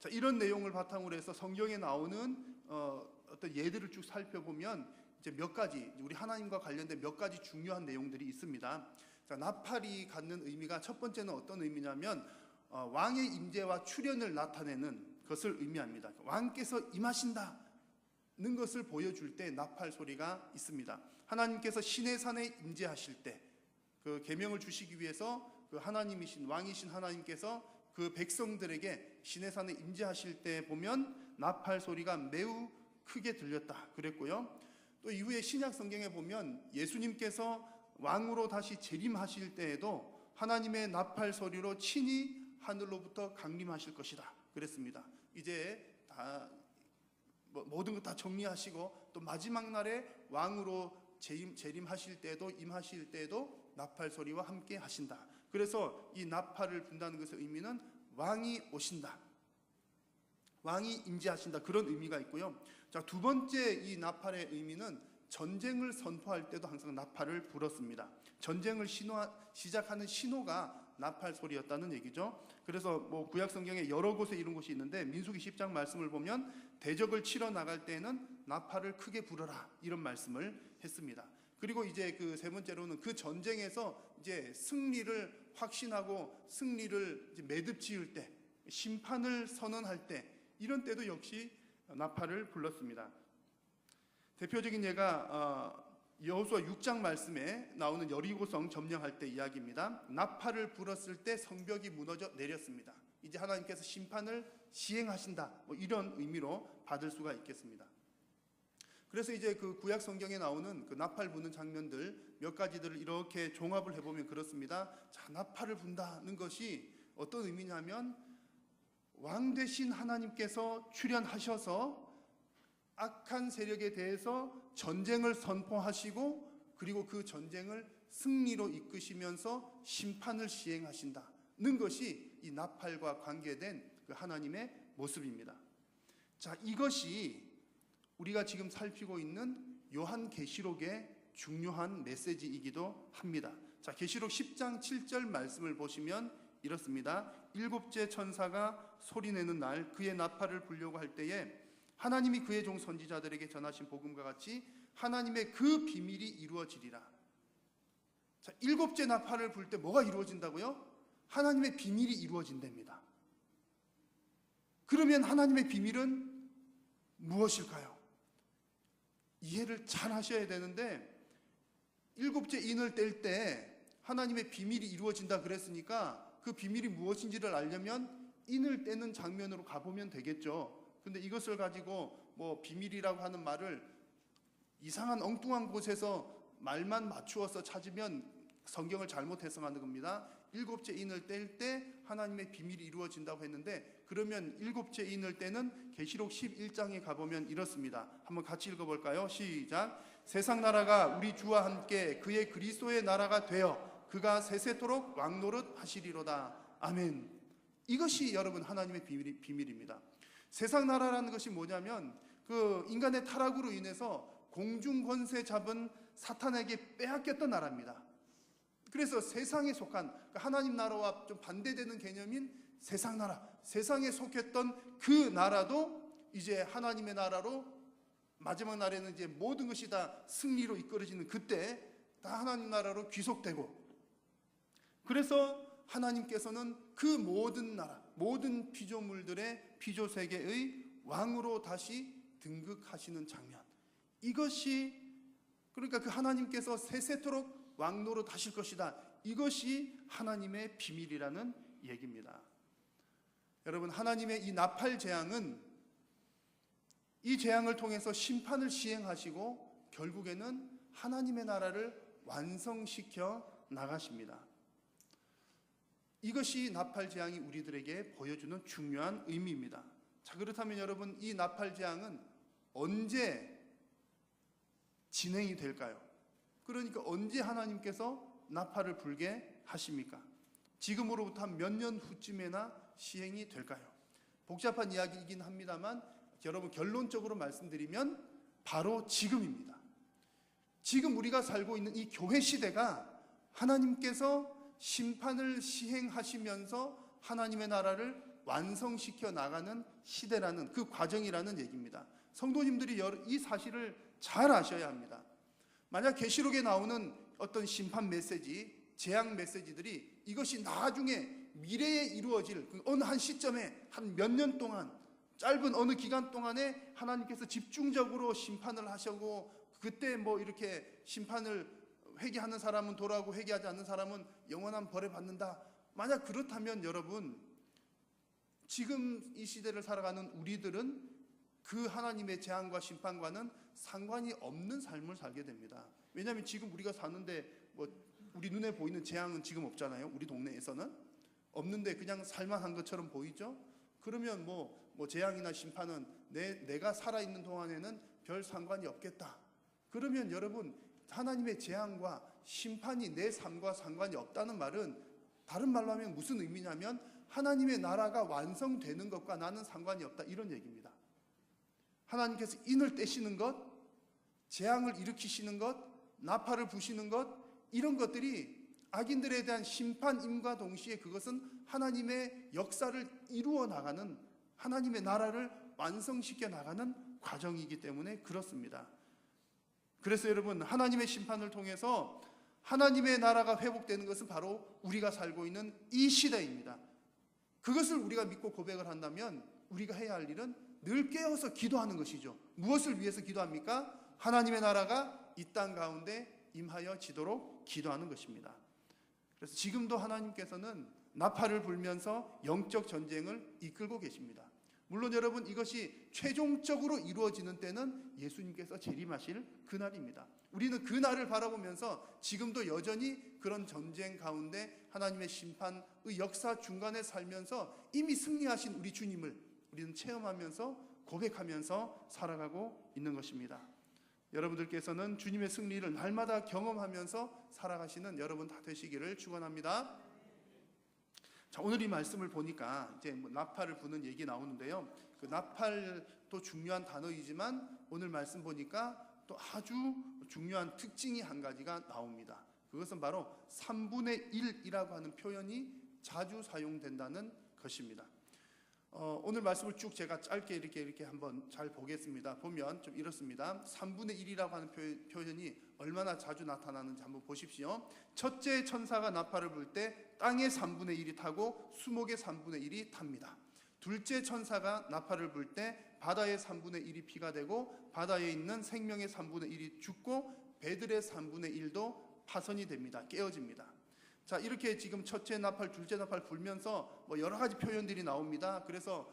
Speaker 5: 자, 이런 내용을 바탕으로 해서 성경에 나오는 어떤 예들을 쭉 살펴보면 이제 몇 가지, 우리 하나님과 관련된 몇 가지 중요한 내용들이 있습니다. 자, 나팔이 갖는 의미가 첫 번째는 어떤 의미냐면 왕의 임재와 출현을 나타내는 것을 의미합니다. 왕께서 임하신다는 것을 보여줄 때 나팔 소리가 있습니다. 하나님께서 시내산에 임재하실 때, 그 계명을 주시기 위해서 그 하나님이신, 왕이신 하나님께서 그 백성들에게 시내산에 임재하실 때 보면 나팔 소리가 매우 크게 들렸다 그랬고요. 또 이후에 신약 성경에 보면 예수님께서 왕으로 다시 재림하실 때에도 하나님의 나팔 소리로 친히 하늘로부터 강림하실 것이다 그랬습니다. 이제 다 모든 것 다 정리하시고 또 마지막 날에 왕으로 재림하실 때도, 임하실 때도 나팔 소리와 함께 하신다. 그래서 이 나팔을 분다는 것의 의미는 왕이 오신다, 왕이 임재하신다, 그런 의미가 있고요. 자, 두 번째 이 나팔의 의미는 전쟁을 선포할 때도 항상 나팔을 불었습니다. 전쟁을 시작하는 신호가 나팔 소리였다는 얘기죠. 그래서 구약 성경에 여러 곳에 이런 곳이 있는데 민수기 10장 말씀을 보면 대적을 치러 나갈 때는 나팔을 크게 불어라, 이런 말씀을 했습니다. 그리고 이제 그 세 번째로는 그 전쟁에서 이제 승리를 확신하고 승리를 이제 매듭 지을 때, 심판을 선언할 때, 이런 때도 역시 나팔을 불렀습니다. 대표적인 예가 여호수아 6장 말씀에 나오는 여리고성 점령할 때 이야기입니다. 나팔을 불었을 때 성벽이 무너져 내렸습니다. 이제 하나님께서 심판을 시행하신다, 이런 의미로 받을 수가 있겠습니다. 그래서 이제 그 구약 성경에 나오는 그 나팔 부는 장면들 몇 가지들을 이렇게 종합을 해보면 그렇습니다. 자, 나팔을 분다는 것이 어떤 의미냐면 왕 되신 하나님께서 출현하셔서 악한 세력에 대해서 전쟁을 선포하시고 그리고 그 전쟁을 승리로 이끄시면서 심판을 시행하신다는 것이 이 나팔과 관계된 그 하나님의 모습입니다. 자, 이것이 우리가 지금 살피고 있는 요한계시록의 중요한 메시지이기도 합니다. 자, 계시록 10장 7절 말씀을 보시면 이렇습니다. 일곱째 천사가 소리내는 날 그의 나팔을 불려고 할 때에 하나님이 그의 종 선지자들에게 전하신 복음과 같이 하나님의 그 비밀이 이루어지리라. 자, 일곱째 나팔을 불 때 뭐가 이루어진다고요? 하나님의 비밀이 이루어진답니다. 그러면 하나님의 비밀은 무엇일까요? 이해를 잘 하셔야 되는데, 일곱째 인을 뗄 때 하나님의 비밀이 이루어진다 그랬으니까 그 비밀이 무엇인지를 알려면 인을 떼는 장면으로 가보면 되겠죠. 근데 이것을 가지고 뭐 비밀이라고 하는 말을 이상한 엉뚱한 곳에서 말만 맞추어서 찾으면 성경을 잘못 해석하는 겁니다. 일곱째 인을 뗄 때 하나님의 비밀이 이루어진다고 했는데, 그러면 일곱째 인을 떼는 계시록 11장에 가보면 이렇습니다. 한번 같이 읽어볼까요? 시작. 세상 나라가 우리 주와 함께 그의 그리스도의 나라가 되어 그가 세세토록 왕노릇 하시리로다. 아멘. 이것이 여러분 하나님의 비밀입니다. 세상 나라라는 것이 뭐냐면 그 인간의 타락으로 인해서 공중 권세 잡은 사탄에게 빼앗겼던 나라입니다. 그래서 세상에 속한 하나님 나라와 좀 반대되는 개념인 세상 나라, 세상에 속했던 그 나라도 이제 하나님의 나라로 마지막 날에는 이제 모든 것이 다 승리로 이끌어지는 그때 다 하나님 나라로 귀속되고, 그래서 하나님께서는 그 모든 나라, 모든 피조물들의 피조세계의 왕으로 다시 등극하시는 장면, 이것이 그러니까 그 하나님께서 세세토록 왕노릇 하실 것이다, 이것이 하나님의 비밀이라는 얘기입니다. 여러분, 하나님의 이 나팔 재앙은 이 재앙을 통해서 심판을 시행하시고 결국에는 하나님의 나라를 완성시켜 나가십니다. 이것이 나팔 재앙이 우리들에게 보여주는 중요한 의미입니다. 자, 그렇다면 여러분, 이 나팔 재앙은 언제 진행이 될까요? 그러니까 언제 하나님께서 나팔을 불게 하십니까? 지금으로부터 한 몇 년 후쯤에나 시행이 될까요? 복잡한 이야기이긴 합니다만 여러분, 결론적으로 말씀드리면 바로 지금입니다. 지금 우리가 살고 있는 이 교회 시대가 하나님께서 심판을 시행하시면서 하나님의 나라를 완성시켜 나가는 시대라는 그 과정이라는 얘기입니다. 성도님들이 이 사실을 잘 아셔야 합니다. 만약 계시록에 나오는 어떤 심판 메시지, 재앙 메시지들이 이것이 나중에 미래에 이루어질 어느 한 시점에 한 몇 년 동안, 짧은 어느 기간 동안에 하나님께서 집중적으로 심판을 하시고 그때 뭐 이렇게 심판을 회개하는 사람은 돌아오고 회개하지 않는 사람은 영원한 벌을 받는다. 만약 그렇다면 여러분, 지금 이 시대를 살아가는 우리들은 그 하나님의 재앙과 심판과는 상관이 없는 삶을 살게 됩니다. 왜냐하면 지금 우리가 사는데 뭐 우리 눈에 보이는 재앙은 지금 없잖아요. 우리 동네에서는 없는데 그냥 살만한 것처럼 보이죠. 그러면 뭐 재앙이나 심판은 내가 살아있는 동안에는 별 상관이 없겠다. 그러면 여러분, 하나님의 재앙과 심판이 내 삶과 상관이 없다는 말은 다른 말로 하면 무슨 의미냐면 하나님의 나라가 완성되는 것과 나는 상관이 없다, 이런 얘기입니다. 하나님께서 인을 떼시는 것, 재앙을 일으키시는 것, 나팔을 부시는 것, 이런 것들이 악인들에 대한 심판임과 동시에 그것은 하나님의 역사를 이루어 나가는, 하나님의 나라를 완성시켜 나가는 과정이기 때문에 그렇습니다. 그래서 여러분, 하나님의 심판을 통해서 하나님의 나라가 회복되는 것은 바로 우리가 살고 있는 이 시대입니다. 그것을 우리가 믿고 고백을 한다면 우리가 해야 할 일은 늘 깨어서 기도하는 것이죠. 무엇을 위해서 기도합니까? 하나님의 나라가 이 땅 가운데 임하여 지도록 기도하는 것입니다. 그래서 지금도 하나님께서는 나팔을 불면서 영적 전쟁을 이끌고 계십니다. 물론 여러분, 이것이 최종적으로 이루어지는 때는 예수님께서 재림하실 그날입니다. 우리는 그 날을 바라보면서 지금도 여전히 그런 전쟁 가운데 하나님의 심판의 역사 중간에 살면서 이미 승리하신 우리 주님을 우리는 체험하면서 고백하면서 살아가고 있는 것입니다. 여러분들께서는 주님의 승리를 날마다 경험하면서 살아가시는 여러분 다 되시기를 축원합니다. 자, 오늘 이 말씀을 보니까 이제 뭐 나팔을 부는 얘기 나오는데요. 그 나팔도 중요한 단어이지만 오늘 말씀 보니까 또 아주 중요한 특징이 한 가지가 나옵니다. 그것은 바로 3분의 1이라고 하는 표현이 자주 사용된다는 것입니다. 오늘 말씀을 쭉 제가 짧게 이렇게 한번 잘 보겠습니다. 보면 좀 이렇습니다. 3분의 1이라고 하는 표현이 얼마나 자주 나타나는지 한번 보십시오. 첫째 천사가 나팔을 불 때 땅의 3분의 1이 타고 수목의 3분의 1이 탑니다. 둘째 천사가 나팔을 불 때 바다의 3분의 1이 피가 되고 바다에 있는 생명의 3분의 1이 죽고 배들의 3분의 1도 파손이 됩니다. 깨어집니다. 자, 이렇게 지금 첫째 나팔, 둘째 나팔 불면서 뭐 여러 가지 표현들이 나옵니다. 그래서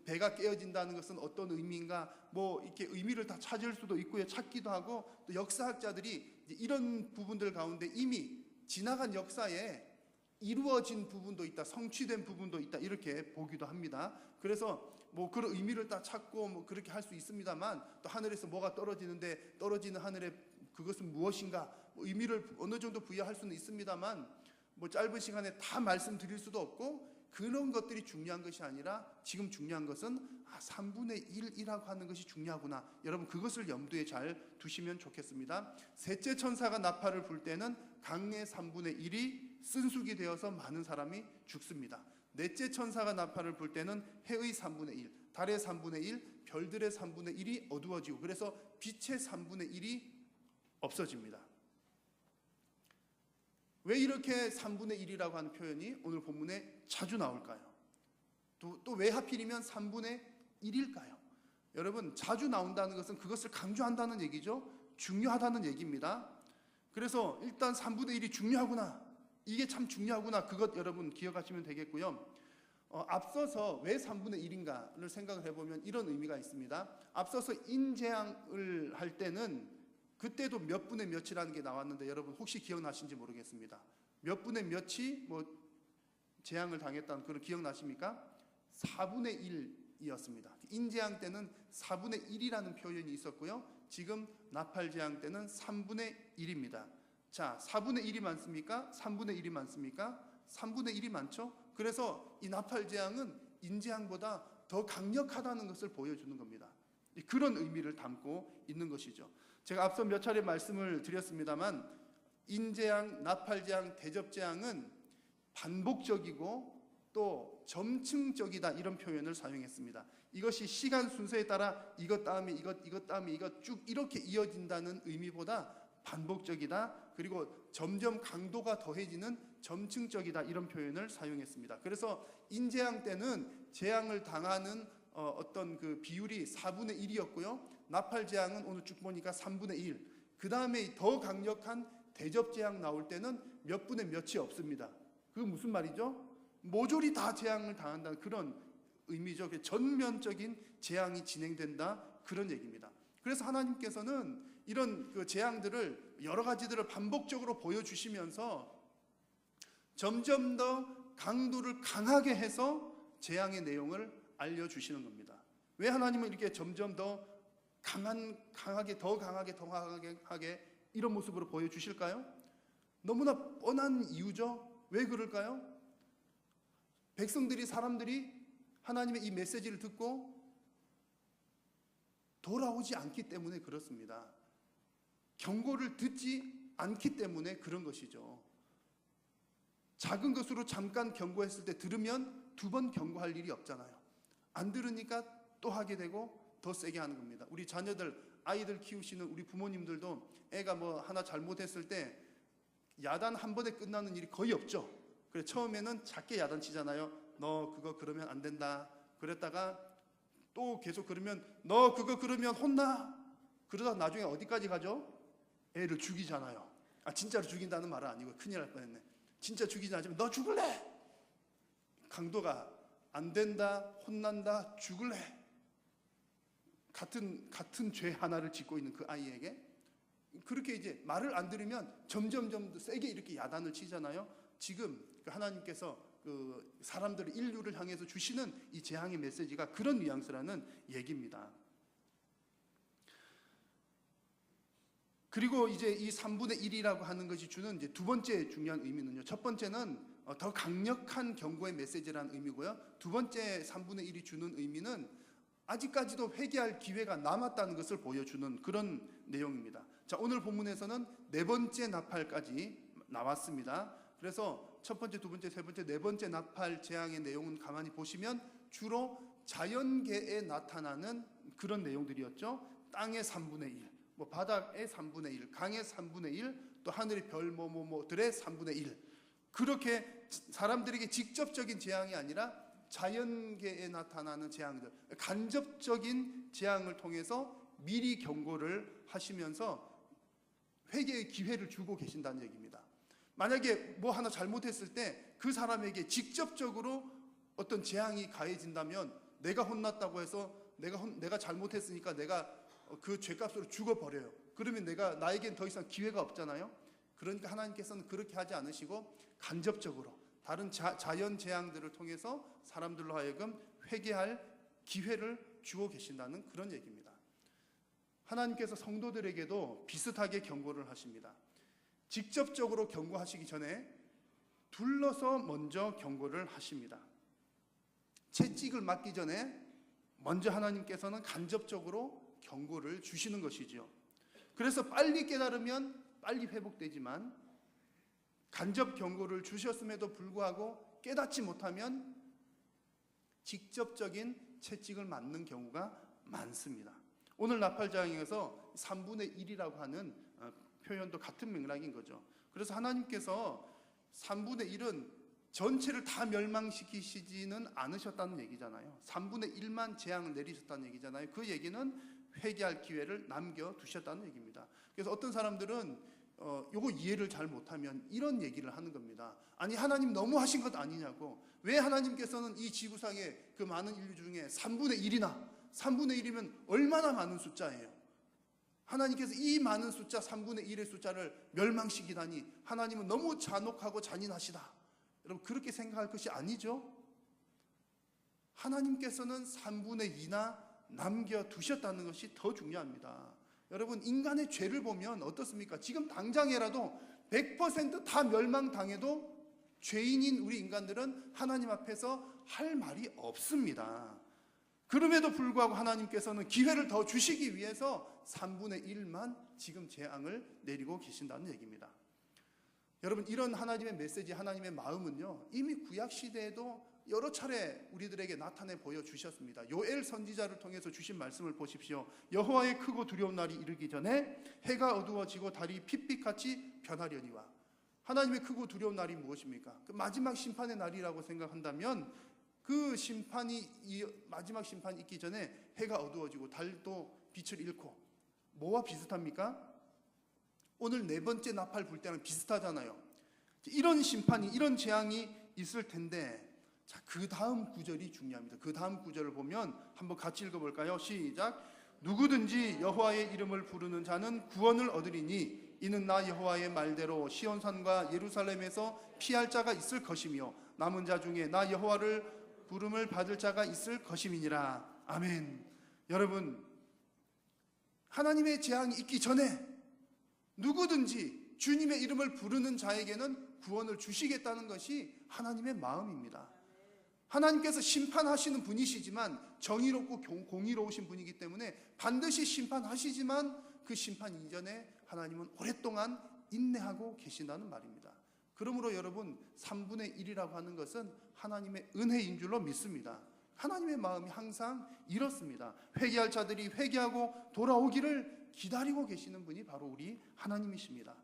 Speaker 5: 배가 깨어진다는 것은 어떤 의미인가, 뭐 이렇게 의미를 다 찾을 수도 있고요, 찾기도 하고, 또 역사학자들이 이런 부분들 가운데 이미 지나간 역사에 이루어진 부분도 있다, 성취된 부분도 있다, 이렇게 보기도 합니다. 그래서 뭐 그런 의미를 다 찾고 뭐 그렇게 할 수 있습니다만, 또 하늘에서 뭐가 떨어지는데 떨어지는 하늘에 그것은 무엇인가, 뭐 의미를 어느 정도 부여할 수는 있습니다만, 뭐 짧은 시간에 다 말씀드릴 수도 없고, 그런 것들이 중요한 것이 아니라 지금 중요한 것은 3분의 1이라고 하는 것이 중요하구나. 여러분 그것을 염두에 잘 두시면 좋겠습니다. 셋째 천사가 나팔을 불 때는 강의 3분의 1이 쓴수기 되어서 많은 사람이 죽습니다. 넷째 천사가 나팔을 불 때는 해의 3분의 1, 달의 3분의 1, 별들의 3분의 1이 어두워지고, 그래서 빛의 3분의 1이 없어집니다. 왜 이렇게 3분의 1이라고 하는 표현이 오늘 본문에 자주 나올까요? 또 왜 하필이면 3분의 1일까요? 여러분, 자주 나온다는 것은 그것을 강조한다는 얘기죠. 중요하다는 얘기입니다. 그래서 일단 3분의 1이 중요하구나, 이게 참 중요하구나, 그것 여러분 기억하시면 되겠고요. 앞서서 왜 3분의 1인가를 생각을 해보면 이런 의미가 있습니다. 앞서서 인재앙을 할 때는 그때도 몇 분의 몇이라는 게 나왔는데 여러분 혹시 기억나신지 모르겠습니다. 몇 분의 몇이 뭐 재앙을 당했다는 그런 기억나십니까? 4분의 1이었습니다. 인재앙 때는 4분의 1이라는 표현이 있었고요. 지금 나팔 재앙 때는 3분의 1입니다. 자, 4분의 1이 많습니까? 3분의 1이 많습니까? 3분의 1이 많죠? 그래서 이 나팔 재앙은 인재앙보다 더 강력하다는 것을 보여주는 겁니다. 그런 의미를 담고 있는 것이죠. 제가 앞서 몇 차례 말씀을 드렸습니다만 인재앙, 나팔재앙, 대접재앙은 반복적이고 또 점층적이다, 이런 표현을 사용했습니다. 이것이 시간 순서에 따라 이것 다음에 이것 다음에 이것 쭉 이렇게 이어진다는 의미보다 반복적이다, 그리고 점점 강도가 더해지는 점층적이다, 이런 표현을 사용했습니다. 그래서 인재앙 때는 재앙을 당하는 어떤 그 비율이 4분의 1이었고요. 나팔 재앙은 오늘 쭉 보니까 3분의 1. 그 다음에 더 강력한 대접 재앙 나올 때는 몇 분의 몇이 없습니다. 그게 무슨 말이죠? 모조리 다 재앙을 당한다는 그런 의미죠. 전면적인 재앙이 진행된다, 그런 얘기입니다. 그래서 하나님께서는 이런 그 재앙들을 여러 가지들을 반복적으로 보여주시면서 점점 더 강도를 강하게 해서 재앙의 내용을 알려주시는 겁니다. 왜 하나님은 이렇게 점점 더 강하게 이런 모습으로 보여주실까요? 너무나 뻔한 이유죠. 왜 그럴까요? 백성들이, 사람들이 하나님의 이 메시지를 듣고 돌아오지 않기 때문에 그렇습니다. 경고를 듣지 않기 때문에 그런 것이죠. 작은 것으로 잠깐 경고했을 때 들으면 두 번 경고할 일이 없잖아요. 안 들으니까 또 하게 되고 더 세게 하는 겁니다. 우리 자녀들, 아이들 키우시는 우리 부모님들도 애가 뭐 하나 잘못했을 때 야단 한 번에 끝나는 일이 거의 없죠. 그래, 처음에는 작게 야단치잖아요. 너 그거 그러면 안 된다. 그랬다가 또 계속 그러면 너 그거 그러면 혼나. 그러다 나중에 어디까지 가죠? 애를 죽이잖아요. 진짜로 죽인다는 말은 아니고 큰일 날 뻔했네. 진짜 죽이지 않으면 너 죽을래. 강도가 안 된다, 혼난다, 죽을래. 같은 죄 하나를 짓고 있는 그 아이에게 그렇게 이제 말을 안 들으면 점점 더 세게 이렇게 야단을 치잖아요. 지금 하나님께서 그 사람들을, 인류를 향해서 주시는 이 재앙의 메시지가 그런 뉘앙스라는 얘기입니다. 그리고 이제 이 3분의 1이라고 하는 것이 주는 이제 두 번째 중요한 의미는요. 첫 번째는 더 강력한 경고의 메시지라는 의미고요. 두 번째 3분의 1이 주는 의미는 아직까지도 회개할 기회가 남았다는 것을 보여주는 그런 내용입니다. 자, 오늘 본문에서는 네 번째 나팔까지 나왔습니다. 그래서 첫 번째, 두 번째, 세 번째, 네 번째 나팔 재앙의 내용은 가만히 보시면 주로 자연계에 나타나는 그런 내용들이었죠. 땅의 3분의 1, 뭐 바닥의 3분의 1, 강의 3분의 1, 또 하늘의 별 뭐들의 3분의 1. 그렇게 사람들에게 직접적인 재앙이 아니라 자연계에 나타나는 재앙들, 간접적인 재앙을 통해서 미리 경고를 하시면서 회개의 기회를 주고 계신다는 얘기입니다. 만약에 뭐 하나 잘못했을 때 그 사람에게 직접적으로 어떤 재앙이 가해진다면 내가 혼났다고 해서 내가 잘못했으니까 내가 그 죄값으로 죽어버려요. 그러면 나에겐 더 이상 기회가 없잖아요. 그러니까 하나님께서는 그렇게 하지 않으시고 간접적으로 다른 자연 재앙들을 통해서 사람들로 하여금 회개할 기회를 주고 계신다는 그런 얘기입니다. 하나님께서 성도들에게도 비슷하게 경고를 하십니다. 직접적으로 경고하시기 전에 둘러서 먼저 경고를 하십니다. 채찍을 맞기 전에 먼저 하나님께서는 간접적으로 경고를 주시는 것이지요. 그래서 빨리 깨달으면 빨리 회복되지만 간접 경고를 주셨음에도 불구하고 깨닫지 못하면 직접적인 채찍을 맞는 경우가 많습니다. 오늘 나팔장에서 3분의 1이라고 하는 표현도 같은 맥락인 거죠. 그래서 하나님께서 3분의 1은 전체를 다 멸망시키시지는 않으셨다는 얘기잖아요. 3분의 1만 재앙을 내리셨다는 얘기잖아요. 그 얘기는 회개할 기회를 남겨두셨다는 얘기입니다. 그래서 어떤 사람들은 요거 이해를 잘 못하면 이런 얘기를 하는 겁니다. 아니 하나님 너무 하신 것 아니냐고. 왜 하나님께서는 이 지구상의 그 많은 인류 중에 3분의 1이면 얼마나 많은 숫자예요. 하나님께서 이 많은 숫자 3분의 1의 숫자를 멸망시키다니 하나님은 너무 잔혹하고 잔인하시다. 여러분 그렇게 생각할 것이 아니죠. 하나님께서는 3분의 2나 남겨두셨다는 것이 더 중요합니다. 여러분 인간의 죄를 보면 어떻습니까? 지금 당장에라도 100% 멸망당해도 죄인인 우리 인간들은 하나님 앞에서 할 말이 없습니다. 그럼에도 불구하고 하나님께서는 기회를 더 주시기 위해서 3분의 1만 지금 재앙을 내리고 계신다는 얘기입니다. 여러분 이런 하나님의 메시지, 하나님의 마음은요 이미 구약 시대에도 여러 차례 우리들에게 나타내 보여주셨습니다. 요엘 선지자를 통해서 주신 말씀을 보십시오. 여호와의 크고 두려운 날이 이르기 전에 해가 어두워지고 달이 핏빛같이 변하려니와. 하나님의 크고 두려운 날이 무엇입니까? 그 마지막 심판의 날이라고 생각한다면 그 마지막 심판이 있기 전에 해가 어두워지고 달도 빛을 잃고 뭐와 비슷합니까? 오늘 네 번째 나팔 불 때랑 비슷하잖아요. 이런 심판이, 이런 재앙이 있을 텐데, 자, 그 다음 구절이 중요합니다. 그 다음 구절을 보면 한번 같이 읽어볼까요? 시작. 누구든지 여호와의 이름을 부르는 자는 구원을 얻으리니 이는 나 여호와의 말대로 시온산과 예루살렘에서 피할 자가 있을 것이며 남은 자 중에 나 여호와를 부름을 받을 자가 있을 것임이니라. 아멘. 여러분 하나님의 재앙이 있기 전에 누구든지 주님의 이름을 부르는 자에게는 구원을 주시겠다는 것이 하나님의 마음입니다. 하나님께서 심판하시는 분이시지만 정의롭고 공의로우신 분이기 때문에 반드시 심판하시지만 그 심판 이전에 하나님은 오랫동안 인내하고 계신다는 말입니다. 그러므로 여러분 3분의 1이라고 하는 것은 하나님의 은혜인 줄로 믿습니다. 하나님의 마음이 항상 이렇습니다. 회개할 자들이 회개하고 돌아오기를 기다리고 계시는 분이 바로 우리 하나님이십니다.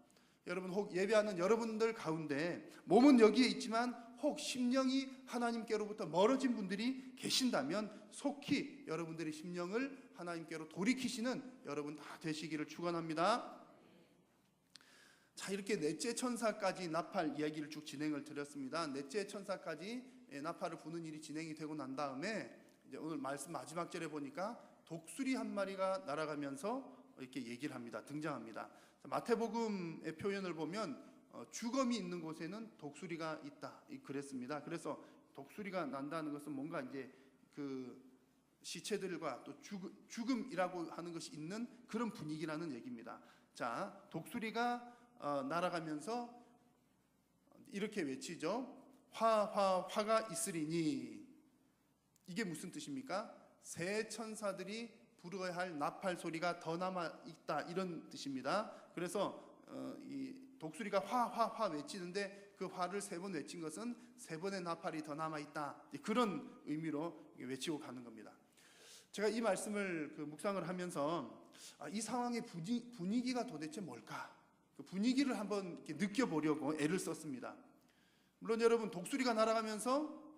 Speaker 5: 여러분 혹 예배하는 여러분들 가운데 몸은 여기에 있지만 혹 심령이 하나님께로부터 멀어진 분들이 계신다면 속히 여러분들의 심령을 하나님께로 돌이키시는 여러분 다 되시기를 축원합니다. 자, 이렇게 넷째 천사까지 나팔 이야기를 쭉 진행을 드렸습니다. 넷째 천사까지 나팔을 부는 일이 진행이 되고 난 다음에 이제 오늘 말씀 마지막 절에 보니까 독수리 한 마리가 날아가면서 이렇게 얘기를 합니다. 등장합니다. 마태복음의 표현을 보면 주검이 있는 곳에는 독수리가 있다 그랬습니다. 그래서 독수리가 난다는 것은 뭔가 이제 그 시체들과 또 죽음이라고 하는 것이 있는 그런 분위기라는 얘기입니다. 자, 독수리가 날아가면서 이렇게 외치죠. 화가 있으리니. 이게 무슨 뜻입니까? 새 천사들이 부르어야 할 나팔 소리가 더 남아 있다, 이런 뜻입니다. 그래서 이 독수리가 화 외치는데 그 화를 3번 외친 것은 3번의 나팔이 더 남아 있다, 그런 의미로 외치고 가는 겁니다. 제가 이 말씀을 묵상을 하면서 이 상황의 분위기가 도대체 뭘까? 그 분위기를 한번 이렇게 느껴보려고 애를 썼습니다. 물론 여러분, 독수리가 날아가면서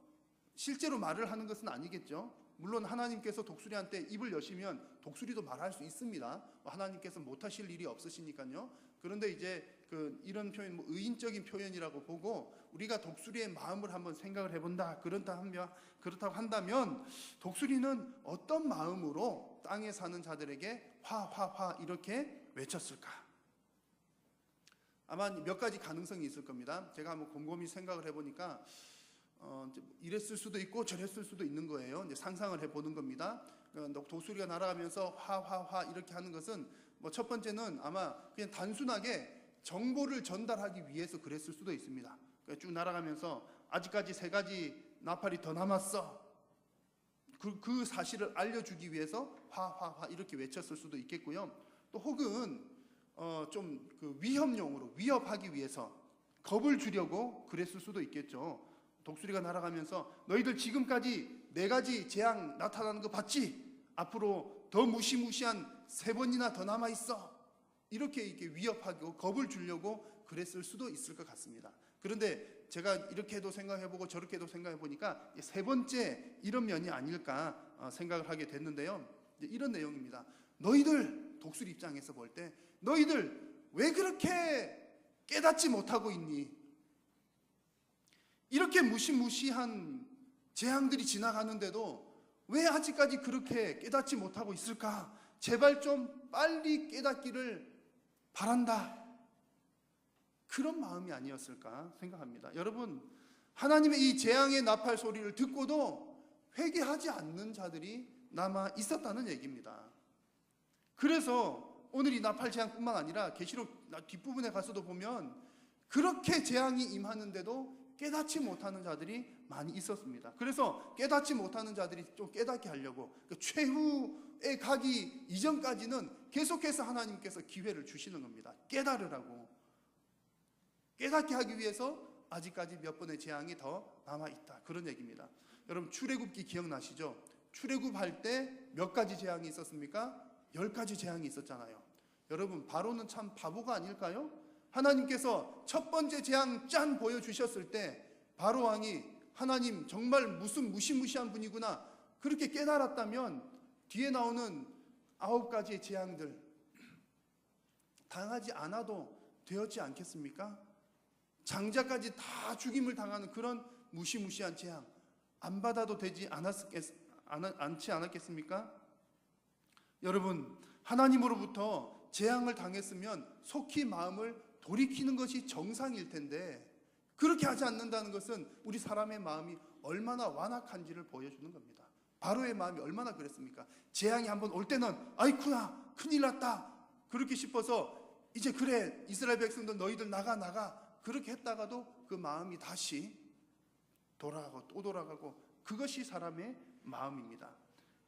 Speaker 5: 실제로 말을 하는 것은 아니겠죠. 물론 하나님께서 독수리한테 입을 여시면 독수리도 말할 수 있습니다. 하나님께서 못하실 일이 없으시니까요. 그런데 이제 이런 표현, 의인적인 표현이라고 보고 우리가 독수리의 마음을 한번 생각을 해본다. 그렇다고 한다면 독수리는 어떤 마음으로 땅에 사는 자들에게 화 이렇게 외쳤을까? 아마 몇 가지 가능성이 있을 겁니다. 제가 한번 곰곰이 생각을 해보니까 이랬을 수도 있고 저랬을 수도 있는 거예요. 이제 상상을 해보는 겁니다. 독수리가 날아가면서 화 이렇게 하는 것은 첫 번째는 아마 그냥 단순하게 정보를 전달하기 위해서 그랬을 수도 있습니다. 쭉 날아가면서 아직까지 3가지 나팔이 더 남았어. 그 사실을 알려주기 위해서 화 이렇게 외쳤을 수도 있겠고요. 또 혹은 좀 위협용으로 위협하기 위해서 겁을 주려고 그랬을 수도 있겠죠. 독수리가 날아가면서 너희들 지금까지 4가지 재앙 나타나는 거 봤지? 앞으로 더 무시무시한 3번이나 더 남아 있어. 이렇게 위협하고 겁을 주려고 그랬을 수도 있을 것 같습니다. 그런데 제가 이렇게도 생각해보고 저렇게도 생각해보니까 3번째 이런 면이 아닐까 생각을 하게 됐는데요. 이런 내용입니다. 너희들, 독수리 입장에서 볼 때 너희들 왜 그렇게 깨닫지 못하고 있니? 이렇게 무시무시한 재앙들이 지나가는데도 왜 아직까지 그렇게 깨닫지 못하고 있을까? 제발 좀 빨리 깨닫기를 바란다. 그런 마음이 아니었을까 생각합니다. 여러분, 하나님의 이 재앙의 나팔 소리를 듣고도 회개하지 않는 자들이 남아 있었다는 얘기입니다. 그래서 오늘 이 나팔 재앙뿐만 아니라 계시록 뒷부분에 가서도 보면 그렇게 재앙이 임하는데도 깨닫지 못하는 자들이 많이 있었습니다. 그래서 깨닫지 못하는 자들이 좀 깨닫게 하려고 최후에 가기 이전까지는 계속해서 하나님께서 기회를 주시는 겁니다. 깨달으라고. 깨닫게 하기 위해서 아직까지 몇 번의 재앙이 더 남아있다, 그런 얘기입니다. 여러분, 출애굽기 기억나시죠? 출애굽할 때 몇 가지 재앙이 있었습니까? 10가지 재앙이 있었잖아요. 여러분, 바로는 참 바보가 아닐까요? 하나님께서 첫 번째 재앙 짠 보여주셨을 때 바로 왕이 하나님 정말 무슨 무시무시한 분이구나 그렇게 깨달았다면 뒤에 나오는 9가지의 재앙들 당하지 않아도 되었지 않겠습니까? 장자까지 다 죽임을 당하는 그런 무시무시한 재앙 안 받아도 되지 않지 않았겠습니까? 여러분, 하나님으로부터 재앙을 당했으면 속히 마음을 돌이키는 것이 정상일 텐데 그렇게 하지 않는다는 것은 우리 사람의 마음이 얼마나 완악한지를 보여주는 겁니다. 바로의 마음이 얼마나 그랬습니까? 재앙이 한번 올 때는 아이쿠야 큰일 났다 그렇게 싶어서 이제 그래 이스라엘 백성들 너희들 나가 그렇게 했다가도 그 마음이 다시 돌아가고 또 돌아가고 그것이 사람의 마음입니다.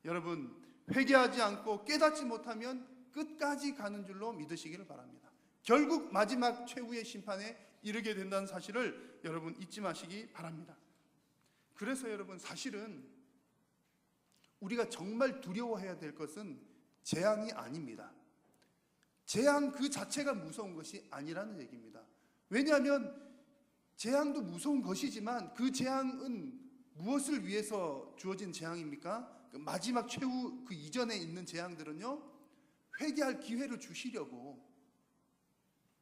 Speaker 5: 여러분, 회개하지 않고 깨닫지 못하면 끝까지 가는 줄로 믿으시기를 바랍니다. 결국 마지막 최후의 심판에 이르게 된다는 사실을 여러분 잊지 마시기 바랍니다. 그래서 여러분, 사실은 우리가 정말 두려워해야 될 것은 재앙이 아닙니다. 재앙 그 자체가 무서운 것이 아니라는 얘기입니다. 왜냐하면 재앙도 무서운 것이지만 그 재앙은 무엇을 위해서 주어진 재앙입니까? 그 마지막 최후 그 이전에 있는 재앙들은요, 회개할 기회를 주시려고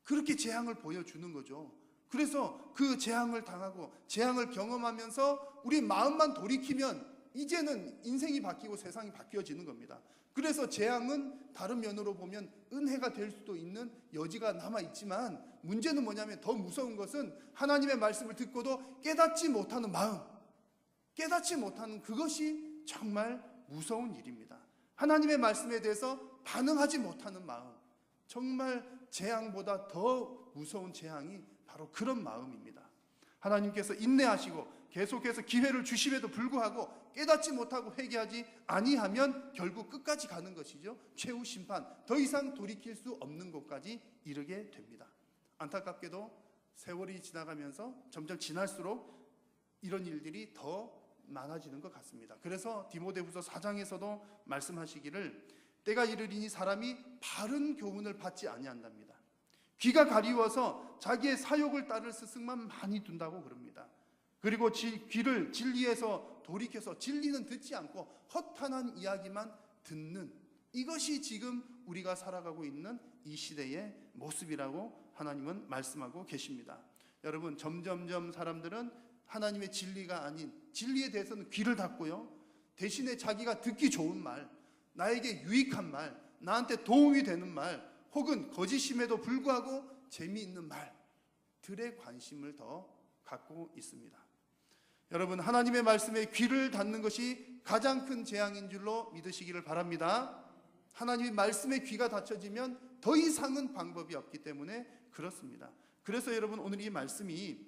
Speaker 5: 그렇게 재앙을 보여주는 거죠. 그래서 그 재앙을 당하고 재앙을 경험하면서 우리 마음만 돌이키면 이제는 인생이 바뀌고 세상이 바뀌어지는 겁니다. 그래서 재앙은 다른 면으로 보면 은혜가 될 수도 있는 여지가 남아있지만 문제는 뭐냐면 더 무서운 것은 하나님의 말씀을 듣고도 깨닫지 못하는 마음, 깨닫지 못하는 그것이 정말 무서운 일입니다. 하나님의 말씀에 대해서 반응하지 못하는 마음, 정말 재앙보다 더 무서운 재앙이 바로 그런 마음입니다. 하나님께서 인내하시고 계속해서 기회를 주심에도 불구하고 깨닫지 못하고 회개하지 아니하면 결국 끝까지 가는 것이죠. 최후 심판, 더 이상 돌이킬 수 없는 곳까지 이르게 됩니다. 안타깝게도 세월이 지나가면서 점점 지날수록 이런 일들이 더 많아지는 것 같습니다. 그래서 디모데후서 4장에서도 말씀하시기를 때가 이르리니 사람이 바른 교훈을 받지 아니한답니다. 귀가 가리워서 자기의 사욕을 따를 스승만 많이 둔다고 그럽니다. 그리고 귀를 진리에서 돌이켜서 진리는 듣지 않고 허탄한 이야기만 듣는, 이것이 지금 우리가 살아가고 있는 이 시대의 모습이라고 하나님은 말씀하고 계십니다. 여러분, 점점점 사람들은 하나님의 진리가 아닌 진리에 대해서는 귀를 닫고요, 대신에 자기가 듣기 좋은 말, 나에게 유익한 말, 나한테 도움이 되는 말, 혹은 거짓임에도 불구하고 재미있는 말들에 관심을 더 갖고 있습니다. 여러분, 하나님의 말씀에 귀를 닫는 것이 가장 큰 재앙인 줄로 믿으시기를 바랍니다. 하나님의 말씀에 귀가 닫혀지면 더 이상은 방법이 없기 때문에 그렇습니다. 그래서 여러분, 오늘 이 말씀이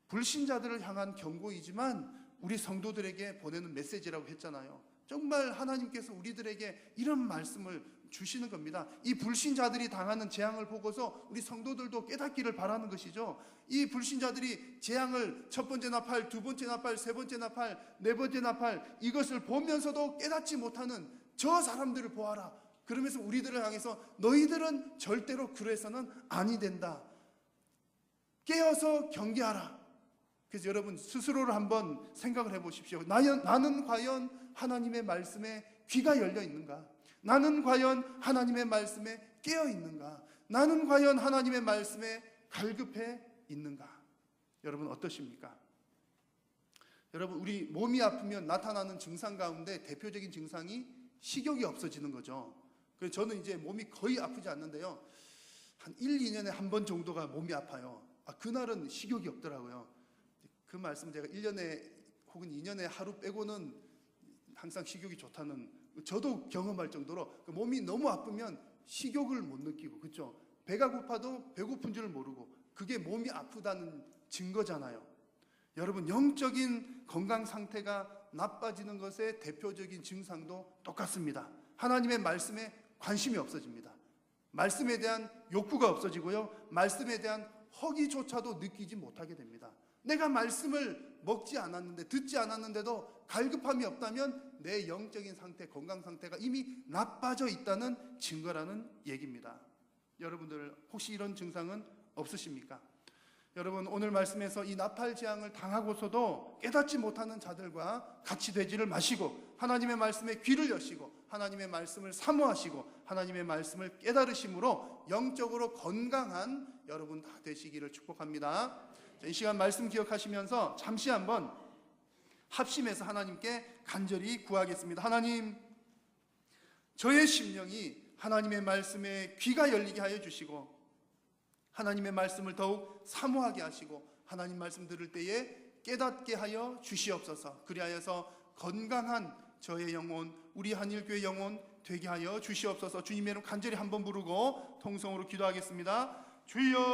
Speaker 5: 불신자들을 향한 경고이지만 우리 성도들에게 보내는 메시지라고 했잖아요. 정말 하나님께서 우리들에게 이런 말씀을 주시는 겁니다. 이 불신자들이 당하는 재앙을 보고서 우리 성도들도 깨닫기를 바라는 것이죠. 이 불신자들이 재앙을 첫 번째 나팔, 두 번째 나팔, 세 번째 나팔, 네 번째 나팔, 이것을 보면서도 깨닫지 못하는 저 사람들을 보아라. 그러면서 우리들을 향해서 너희들은 절대로 그래서는 아니 된다. 깨어서 경계하라. 그래서 여러분, 스스로를 한번 생각을 해보십시오. 나는 과연 하나님의 말씀에 귀가 열려 있는가? 나는 과연 하나님의 말씀에 깨어 있는가? 나는 과연 하나님의 말씀에 갈급해 있는가? 여러분, 어떠십니까? 여러분, 우리 몸이 아프면 나타나는 증상 가운데 대표적인 증상이 식욕이 없어지는 거죠. 그래서 저는 이제 몸이 거의 아프지 않는데요, 한 1, 2년에 한 번 정도가 몸이 아파요. 그날은 식욕이 없더라고요. 그 말씀 제가 1년에 혹은 2년에 하루 빼고는 항상 식욕이 좋다는, 저도 경험할 정도로 몸이 너무 아프면 식욕을 못 느끼고, 그렇죠? 배가 고파도 배고픈 줄 모르고, 그게 몸이 아프다는 증거잖아요. 여러분, 영적인 건강 상태가 나빠지는 것의 대표적인 증상도 똑같습니다. 하나님의 말씀에 관심이 없어집니다. 말씀에 대한 욕구가 없어지고요, 말씀에 대한 허기조차도 느끼지 못하게 됩니다. 내가 말씀을 먹지 않았는데, 듣지 않았는데도 갈급함이 없다면 내 영적인 상태, 건강 상태가 이미 나빠져 있다는 증거라는 얘기입니다. 여러분들 혹시 이런 증상은 없으십니까? 여러분, 오늘 말씀에서 이 나팔 재앙을 당하고서도 깨닫지 못하는 자들과 같이 되지를 마시고 하나님의 말씀에 귀를 여시고 하나님의 말씀을 사모하시고 하나님의 말씀을 깨달으심으로 영적으로 건강한 여러분 다 되시기를 축복합니다. 이 시간 말씀 기억하시면서 잠시 한번 합심해서 하나님께 간절히 구하겠습니다. 하나님, 저의 심령이 하나님의 말씀에 귀가 열리게 하여 주시고 하나님의 말씀을 더욱 사모하게 하시고 하나님 말씀 들을 때에 깨닫게 하여 주시옵소서. 그리하여서 건강한 저의 영혼, 우리 한일교회 영혼 되게 하여 주시옵소서. 주님의 이름 간절히 한번 부르고 통성으로 기도하겠습니다. 주여,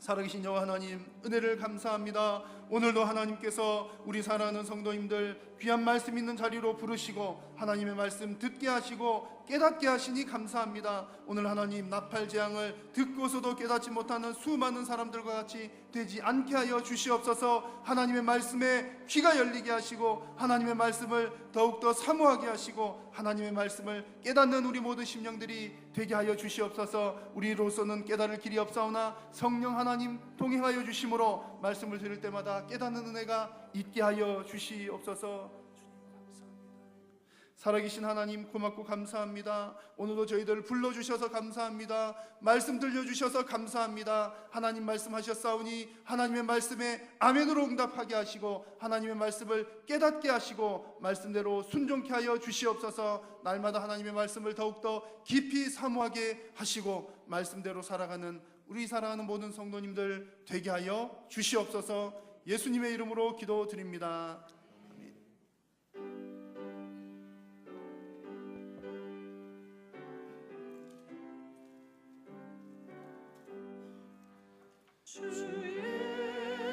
Speaker 5: 살아계신 여호와 하나님, 은혜를 감사합니다. 오늘도 하나님께서 우리 사랑하는 성도님들 귀한 말씀 있는 자리로 부르시고 하나님의 말씀 듣게 하시고 깨닫게 하시니 감사합니다. 오늘 하나님, 나팔 재앙을 듣고서도 깨닫지 못하는 수많은 사람들과 같이 되지 않게 하여 주시옵소서. 하나님의 말씀에 귀가 열리게 하시고 하나님의 말씀을 더욱더 사모하게 하시고 하나님의 말씀을 깨닫는 우리 모든 심령들이 되게 하여 주시옵소서. 우리로서는 깨달을 길이 없사오나 성령 하나님 동행하여 주심으로 말씀을 들을 때마다 깨닫는 은혜가 있게 하여 주시옵소서. 살아계신 하나님, 고맙고 감사합니다. 오늘도 저희들 불러주셔서 감사합니다. 말씀 들려주셔서 감사합니다. 하나님 말씀하셨사오니 하나님의 말씀에 아멘으로 응답하게 하시고 하나님의 말씀을 깨닫게 하시고 말씀대로 순종케 하여 주시옵소서. 날마다 하나님의 말씀을 더욱더 깊이 사모하게 하시고 말씀대로 살아가는 우리 사랑하는 모든 성도님들 되게 하여 주시옵소서. 예수님의 이름으로 기도드립니다.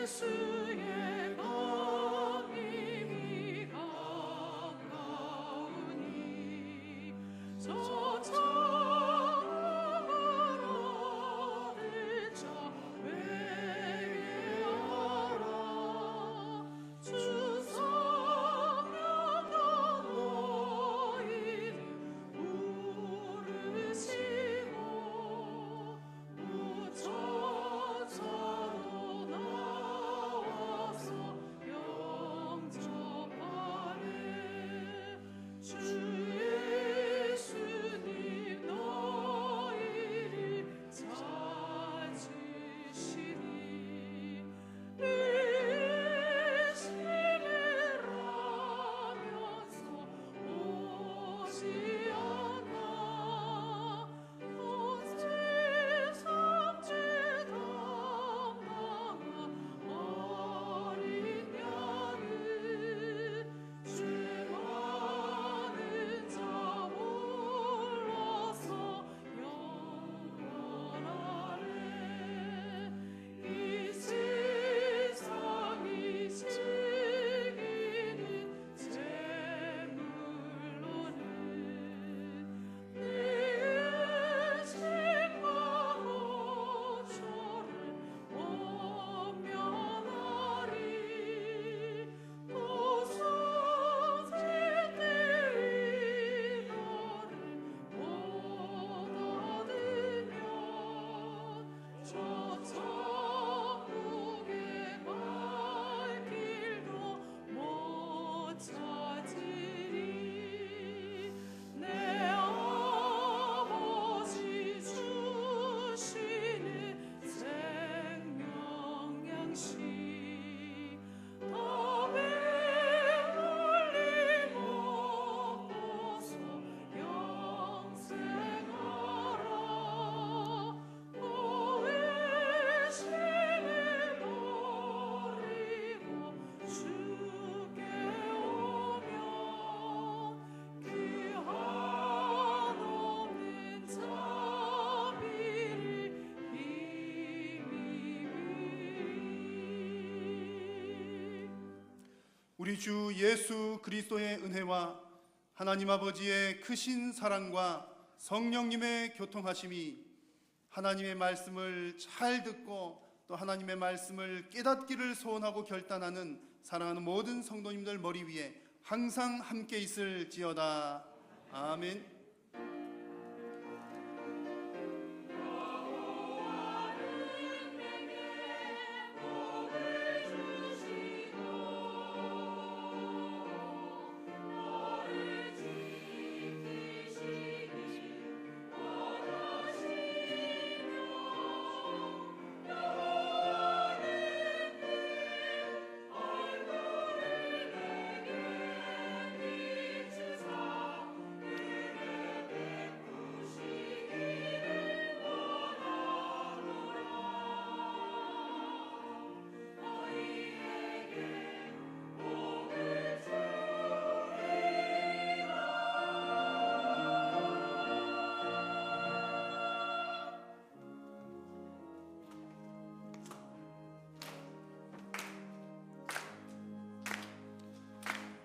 Speaker 3: 예수의 마음이 가까우니 저 창을 얻을 자 회개하라. 주 성령 너희를 부르시고 무천사로 나와서 영접하네. 주 예수님 너희를 찾으시니 의심이라면서 오지 않아. 온 세상 죄 담당한 어린 양을 죄 많은 자 불러서 영원하래. 이 세상이 즐기는 재물로는 내 의식과 호초를 원면하리. 또 성질 때의 너를 못 얻으면 저 천국의 갈 길도 못 찾으리. 내 아버지 주시는 생명 양식 밤에 멀리 먹고서 영생하라. 또 의심을 버리고 주께 오면 그 한없는 자비를 힘입으리.
Speaker 5: 우리 주 예수 그리스도의 은혜와 하나님 아버지의 크신 사랑과 성령님의 교통하심이 하나님의 말씀을 잘 듣고 또 하나님의 말씀을 깨닫기를 소원하고 결단하는 사랑하는 모든 성도님들 머리 위에 항상 함께 있을지어다. 아멘.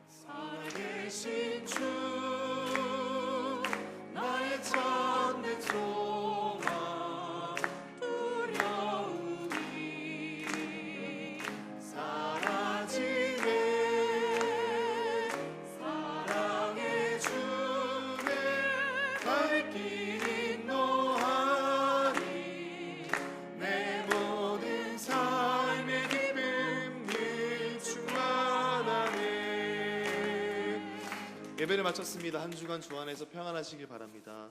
Speaker 3: 살아계신 주 나의 찾는 소망 두려움이 사라지네. 사랑의 주내 갈 길이 노하리. 내 모든 삶의 기쁨 늘 충만하네.
Speaker 2: 예배를 마쳤습니다. 한 주간 주 안에서 평안하시길 바랍니다.